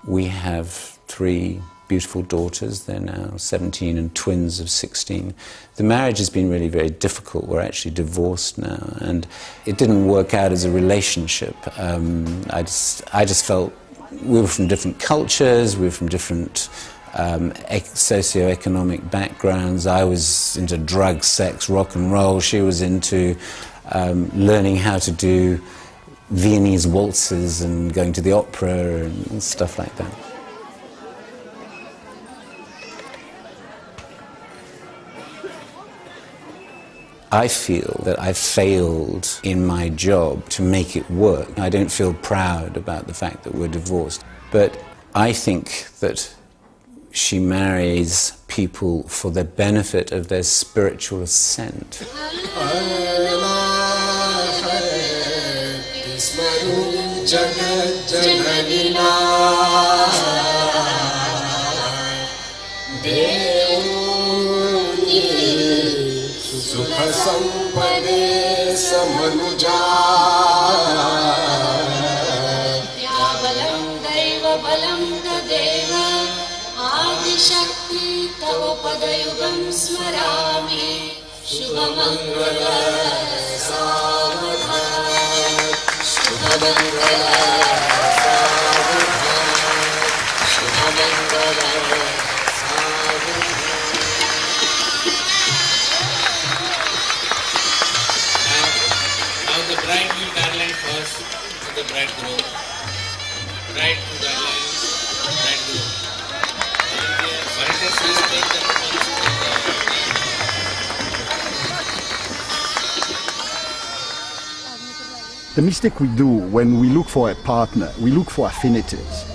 we have 3 beautiful daughters. They're now 17 and twins of 16. The marriage has been really very difficult. We're actually divorced now, and it didn't work out as a relationship. I just felt we were from different cultures, we were from different socioeconomic backgrounds. I was into drugs, sex, rock and roll. She was into learning how to do Viennese waltzes and going to the opera and stuff like that. I feel that I've failed in my job to make it work. I don't feel proud about the fact that we're divorced. But I think that she marries people for the benefit of their spiritual ascent.
शक्ति तव पदयुगं स्मरामि शुभमंगल सावधान शुभमंगल सावधान Shubhmangal
Now the bride will garland first to the bridegroom. Bride to garland, bridegroom.
The mistake we do when we look for a partner, we look for affinities.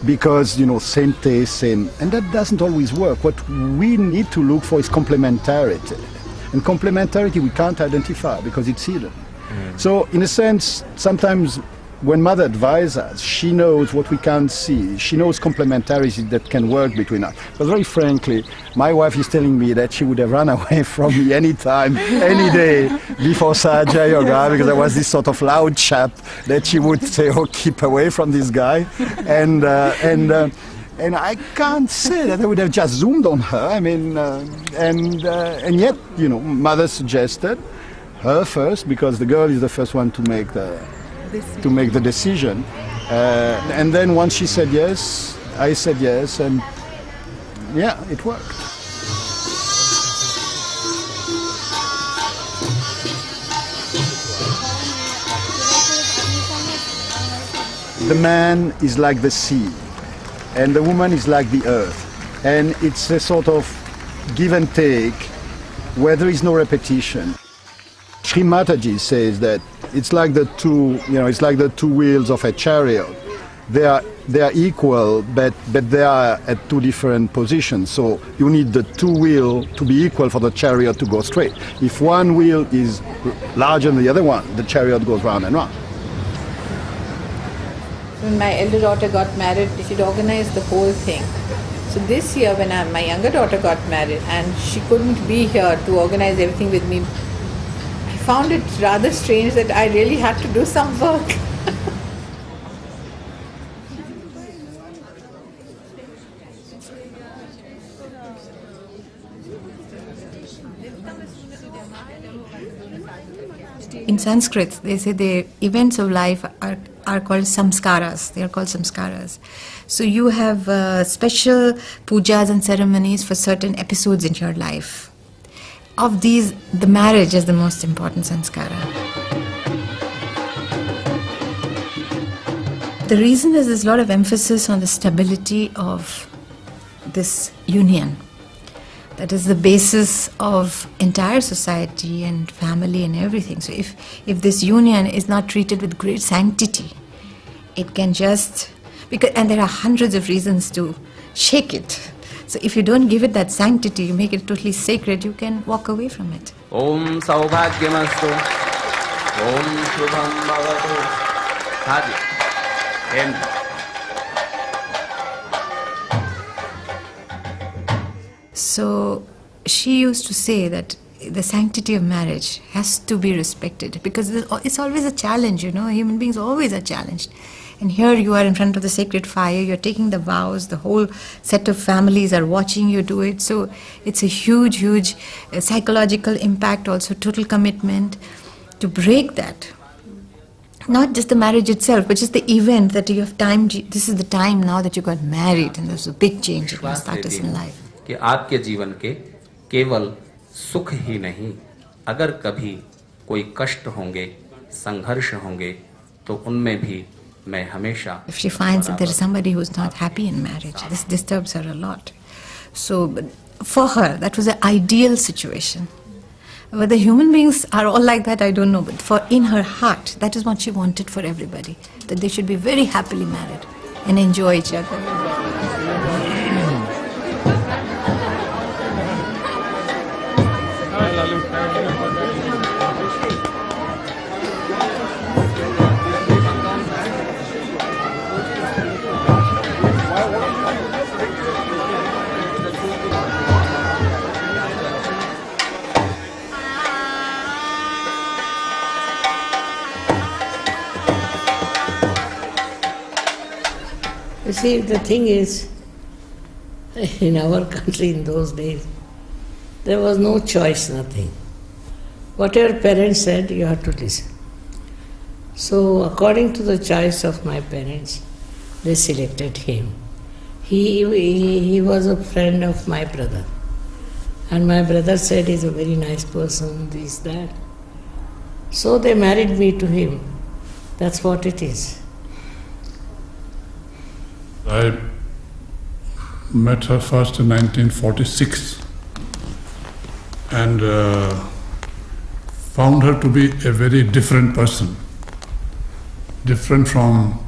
Because, same taste, same, and that doesn't always work. What we need to look for is complementarity. And complementarity we can't identify because it's hidden. So, in a sense, sometimes when mother advises us, she knows what we can't see. She knows complementarity that can work between us. But very frankly, my wife is telling me that she would have run away from me any time, any day before Sahaja Yoga, because I was this sort of loud chap that she would say, oh, keep away from this guy. And I can't say that I would have just zoomed on her. I mean, and yet, mother suggested her first, because the girl is the first one to make the decision. And then once she said yes, I said yes, and yeah, it worked. The man is like the sea, and the woman is like the earth. And it's a sort of give and take where there is no repetition. Sri Mataji says that it's like the two wheels of a chariot. They are equal, but they are at two different positions. So you need the two wheels to be equal for the chariot to go straight. If one wheel is larger than the other one, the chariot goes round and round.
When my elder daughter got married, she'd organized the whole thing. So this year when my younger daughter got married and she couldn't be here to organize everything with me, I found it rather strange that I really had to do some work.
In Sanskrit, they say the events of life are called samskaras. They are called samskaras. So you have special pujas and ceremonies for certain episodes in your life. Of these, the marriage is the most important sanskara. The reason is there's a lot of emphasis on the stability of this union. That is the basis of entire society and family and everything. So if this union is not treated with great sanctity, it can just, and there are hundreds of reasons to shake it. So if you don't give it that sanctity, you make it totally sacred, you can walk away from it.
Om Saubhagyamastu. Om Shubham Bhavatu. Hadi. End.
So she used to say that the sanctity of marriage has to be respected because it's always a challenge, human beings always are challenged. And here you are in front of the sacred fire, you're taking the vows, the whole set of families are watching you do it. So it's a huge, huge psychological impact, also total commitment to break that. Not just the marriage itself, but just the event that you have timed. This is the time now that you got married and there's a big change that will start us in life.
कि आपके जीवन के केवल सुख ही नहीं, अगर कभी कोई कष्ट होंगे, संघर्ष होंगे, तो उनमें भी मैं हमेशा.
If she finds that there is somebody who is not happy in marriage, this disturbs her a lot. So for her, that was an ideal situation. Whether human beings are all like that, I don't know. But for in her heart, that is what she wanted for everybody. That they should be very happily married and enjoy each other.
You see, the thing is, in our country in those days, there was no choice, nothing. Whatever parents said, you have to listen. So, according to the choice of my parents, they selected him. He was a friend of my brother. And my brother said he's a very nice person, this, that. So they married me to him. That's what it is.
I met her first in 1946 and found her to be a very different person, different from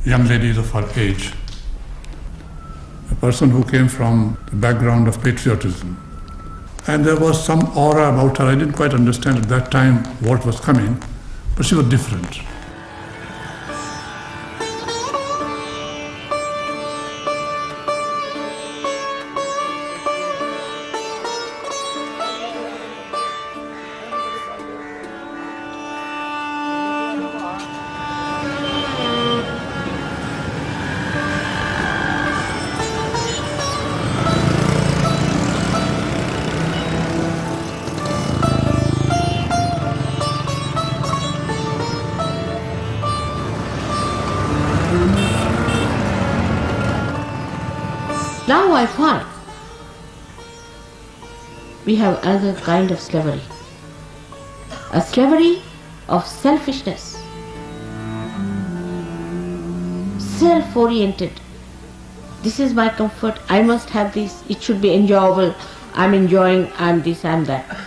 young ladies of her age. A person who came from the background of patriotism. And there was some aura about her. I didn't quite understand at that time what was coming, but she was different.
Now I find we have another kind of slavery, a slavery of selfishness, self-oriented. This is my comfort, I must have this, it should be enjoyable, I'm enjoying, I'm this, I'm that.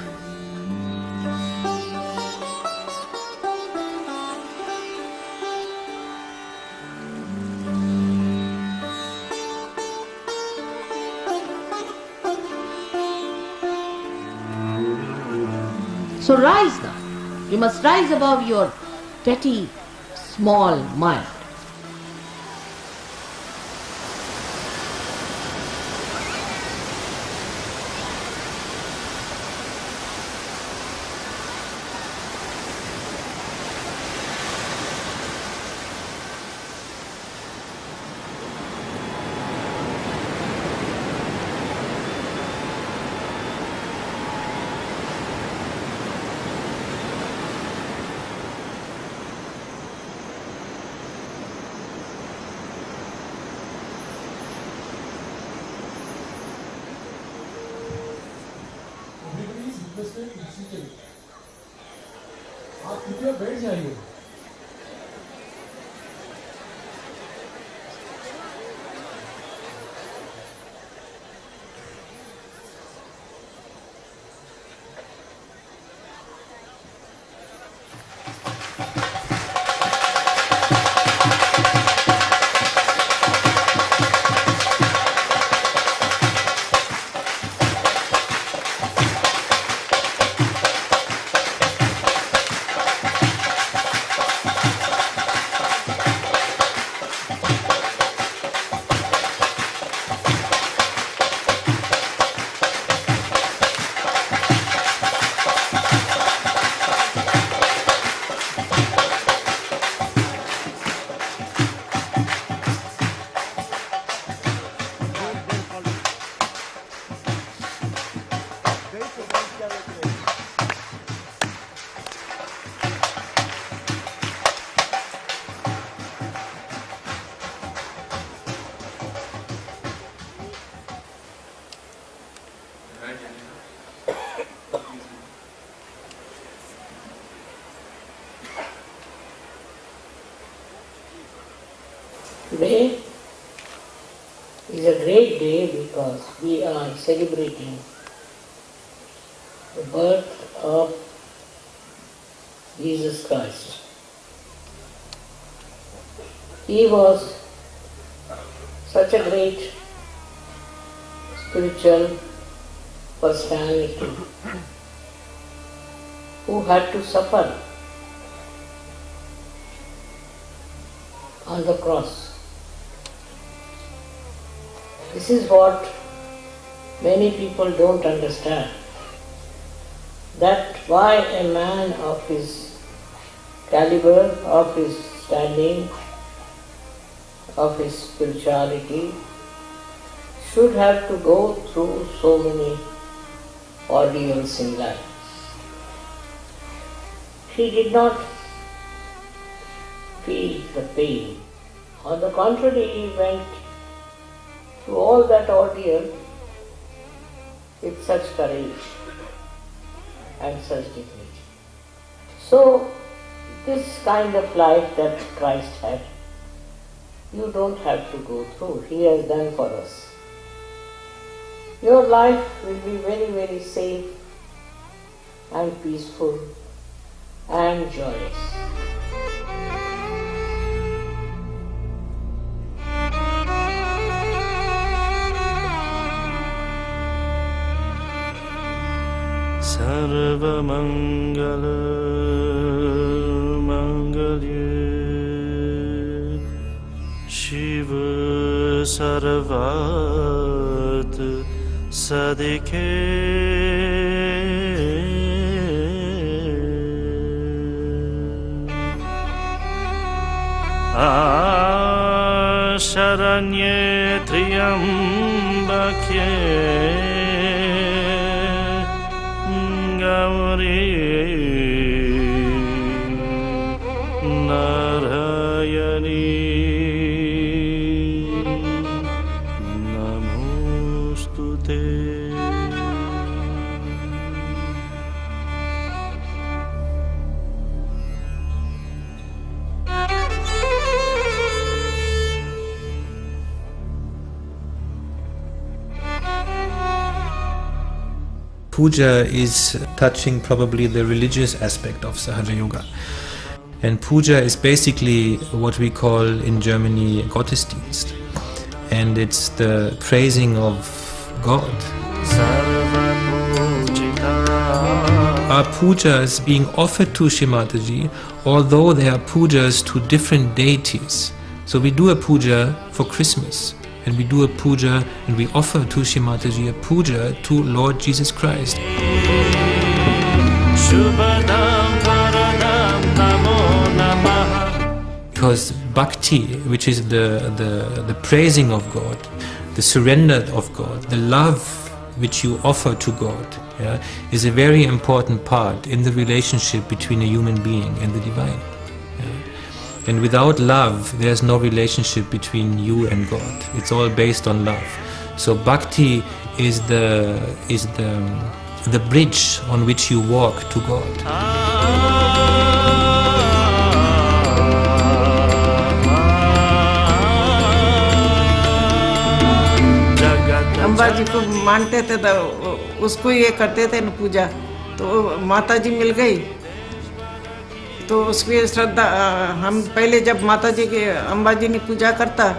So rise now. You must rise above your petty, small mind.
आप कृपया बैठ जाइए।
Today is a great day because we are celebrating the birth of Jesus Christ. He was such a great spiritual personality who had to suffer on the cross. This is what many people don't understand, that why a man of his caliber, of his standing, of his spirituality should have to go through so many ordeals in life. He did not feel the pain. On the contrary, he went through all that ordeal with such courage and such dignity. So, this kind of life that Christ had, you don't have to go through. He has done for us. Your life will be very, very safe and peaceful and joyous.
सर्वमंगल मंगल्ये Shiv सर्वार्थ साधिके शरण्ये त्र्यंबके गौरी नारायणी नमोस्तुते।
Puja is touching probably the religious aspect of Sahaja Yoga. And puja is basically what we call in Germany Gottesdienst. And it's the praising of God. Our pujas being offered to Shri Mataji, although they are pujas to different deities. So we do a puja for Christmas. And we do a puja and we offer to Shri Mataji a puja to Lord Jesus Christ. Because bhakti, which is the praising of God, the surrender of God, the love which you offer to God, yeah, is a very important part in the relationship between a human being and the divine. And without love, there's no relationship between you and God. It's all based on love. So bhakti is the bridge on which you walk to God.
Amba जी को मानते थे तो उसको ये करते थे न पूजा, तो माता जी मिल गई तो उसकी श्रद्धा हम पहले जब माता जी के अम्बा जी ने पूजा करता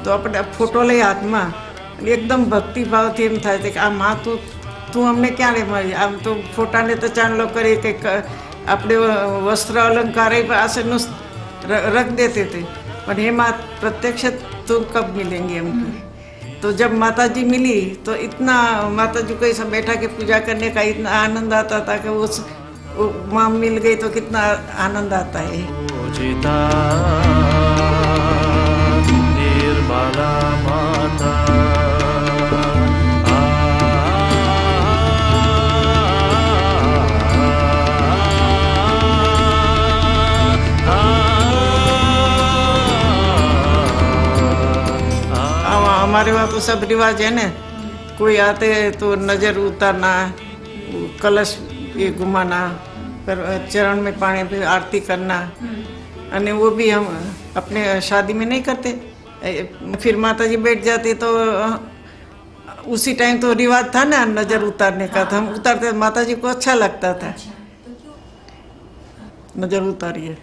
तो अपने फोटो ले हाथ में एकदम भक्ति भाव थी था कि माँ तू हमने क्या रे मारी आम तो फोटा ने तो चांद लोग करे कि अपने वस्त्र अलंकार ऐसे रख देते थे, पर हे माँ प्रत्यक्ष तुम कब मिलेंगे हमको। तो जब माता जी मिली तो इतना माता जी को ऐसा बैठा के पूजा करने का इतना आनंद आता था कि उस माँ मिल गई तो कितना आनंद आता है। निर्मला माता हमारे वहाँ तो सब रिवाज है ना, कोई आते तो नजर उतारना, कलश ये घुमाना, फिर चरण में पानी पे आरती करना, अने वो भी हम अपने शादी में नहीं करते। फिर माता जी बैठ जाती तो उसी टाइम तो रिवाज था ना नजर उतारने का, तो हम उतारते, माता जी को अच्छा लगता था, नजर उतारिए।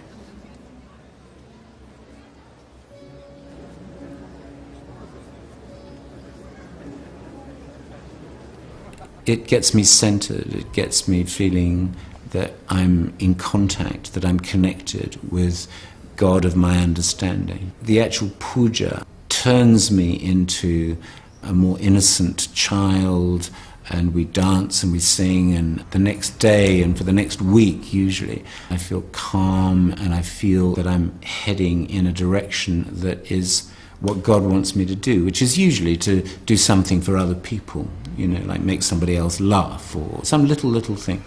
It gets me centered, it gets me feeling that I'm in contact, that I'm connected with God of my understanding. The actual puja turns me into a more innocent child, and we dance and we sing, and the next day and for the next week usually I feel calm and I feel that I'm heading in a direction that is what God wants me to do, which is usually to do something for other people, you know, like make somebody else laugh or some little thing.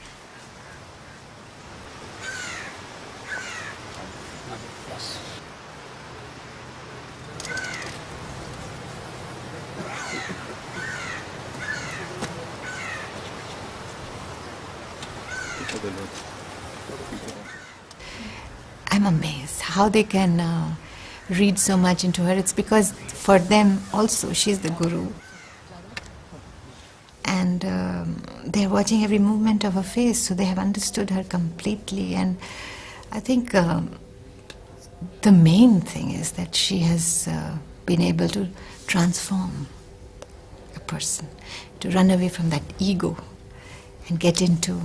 I'm amazed how they can read so much into her. It's because for them also she's the guru. And they're watching every movement of her face, so they have understood her completely. And I think the main thing is that she has been able to transform a person, to run away from that ego and get into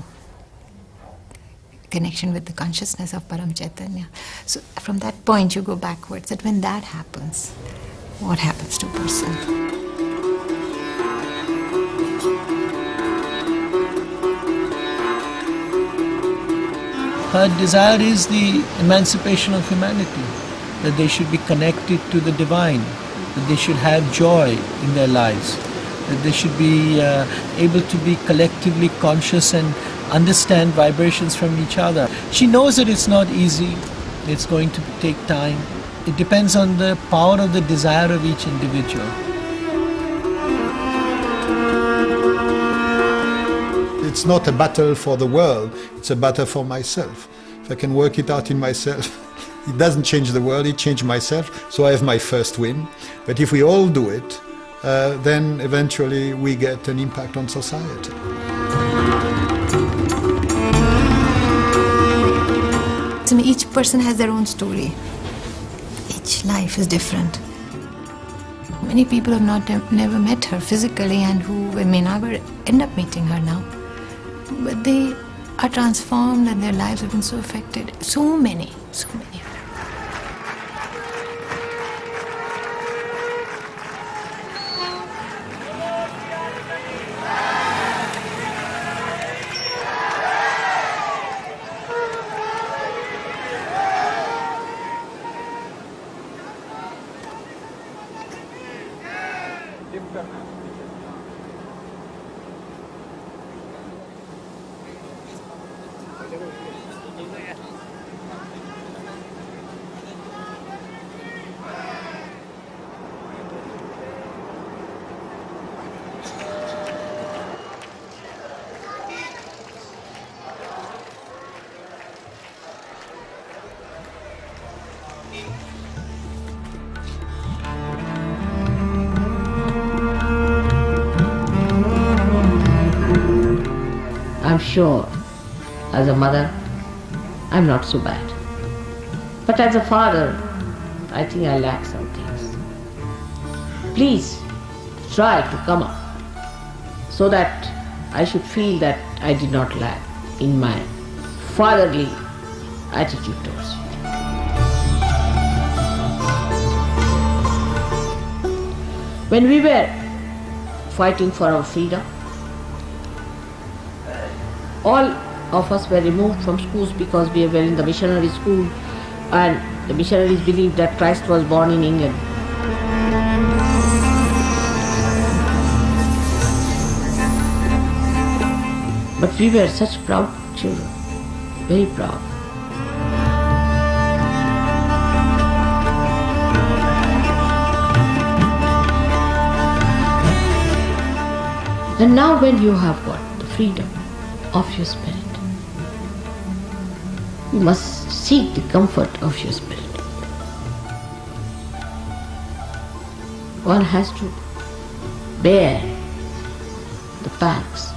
connection with the consciousness of Param Chaitanya. So from that point you go backwards, that when that happens, what happens to a person?
Her desire is the emancipation of humanity, that they should be connected to the divine, that they should have joy in their lives, that they should be able to be collectively conscious and understand vibrations from each other. She knows that it's not easy, it's going to take time. It depends on the power of the desire of each individual.
It's not a battle for the world, it's a battle for myself. If I can work it out in myself, it doesn't change the world, it changes myself, so I have my first win. But if we all do it, then eventually we get an impact on society.
To me, each person has their own story. Each life is different. Many people have never met her physically and who may never end up meeting her now. But they are transformed and their lives have been so affected. So many.
I'm sure, as a mother, I'm not so bad. But as a father, I think I lack some things. Please try to come up so that I should feel that I did not lack in my fatherly attitude towards you. When we were fighting for our freedom, all of us were removed from schools because we were in the missionary school, and the missionaries believed that Christ was born in England. But we were such proud children, very proud. And now when you have got the freedom of your spirit, you must seek the comfort of your spirit. One has to bear the facts.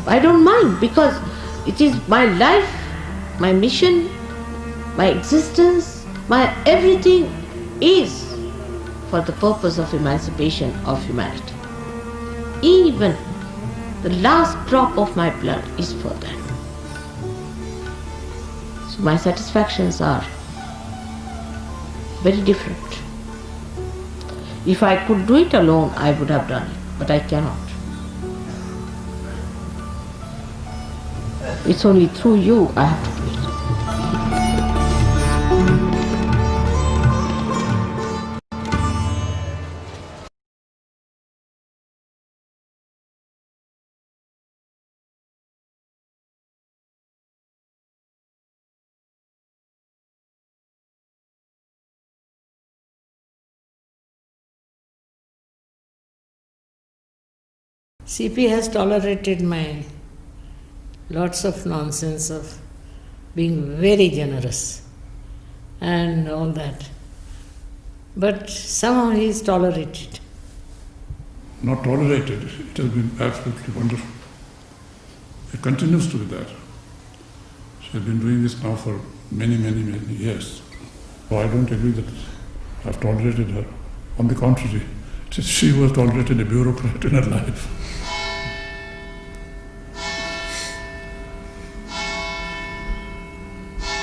I don't mind because it is my life, my mission, my existence, my everything is for the purpose of emancipation of humanity. Even the last drop of my blood is for that. So my satisfactions are very different. If I could do it alone, I would have done it, but I cannot. It's only through you I have to do it.
CP has tolerated my lots of nonsense of being very generous and all that. But somehow he is tolerated.
Not tolerated, it has been absolutely wonderful. It continues to be that. She has been doing this now for many, many, many years. So I don't agree that I've tolerated her. On the contrary, it is she who has tolerated a bureaucrat in her life.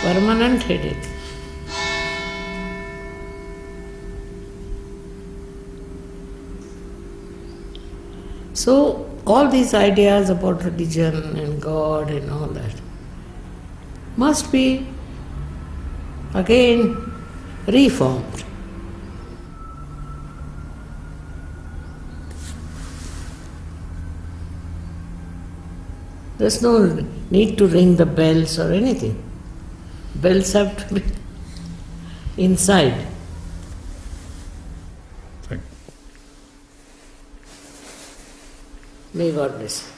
Permanent headache. So all these ideas about religion and God and all that must be again reformed. There's no need to ring the bells or anything. Bells have to be inside.
Thank you.
May God bless you.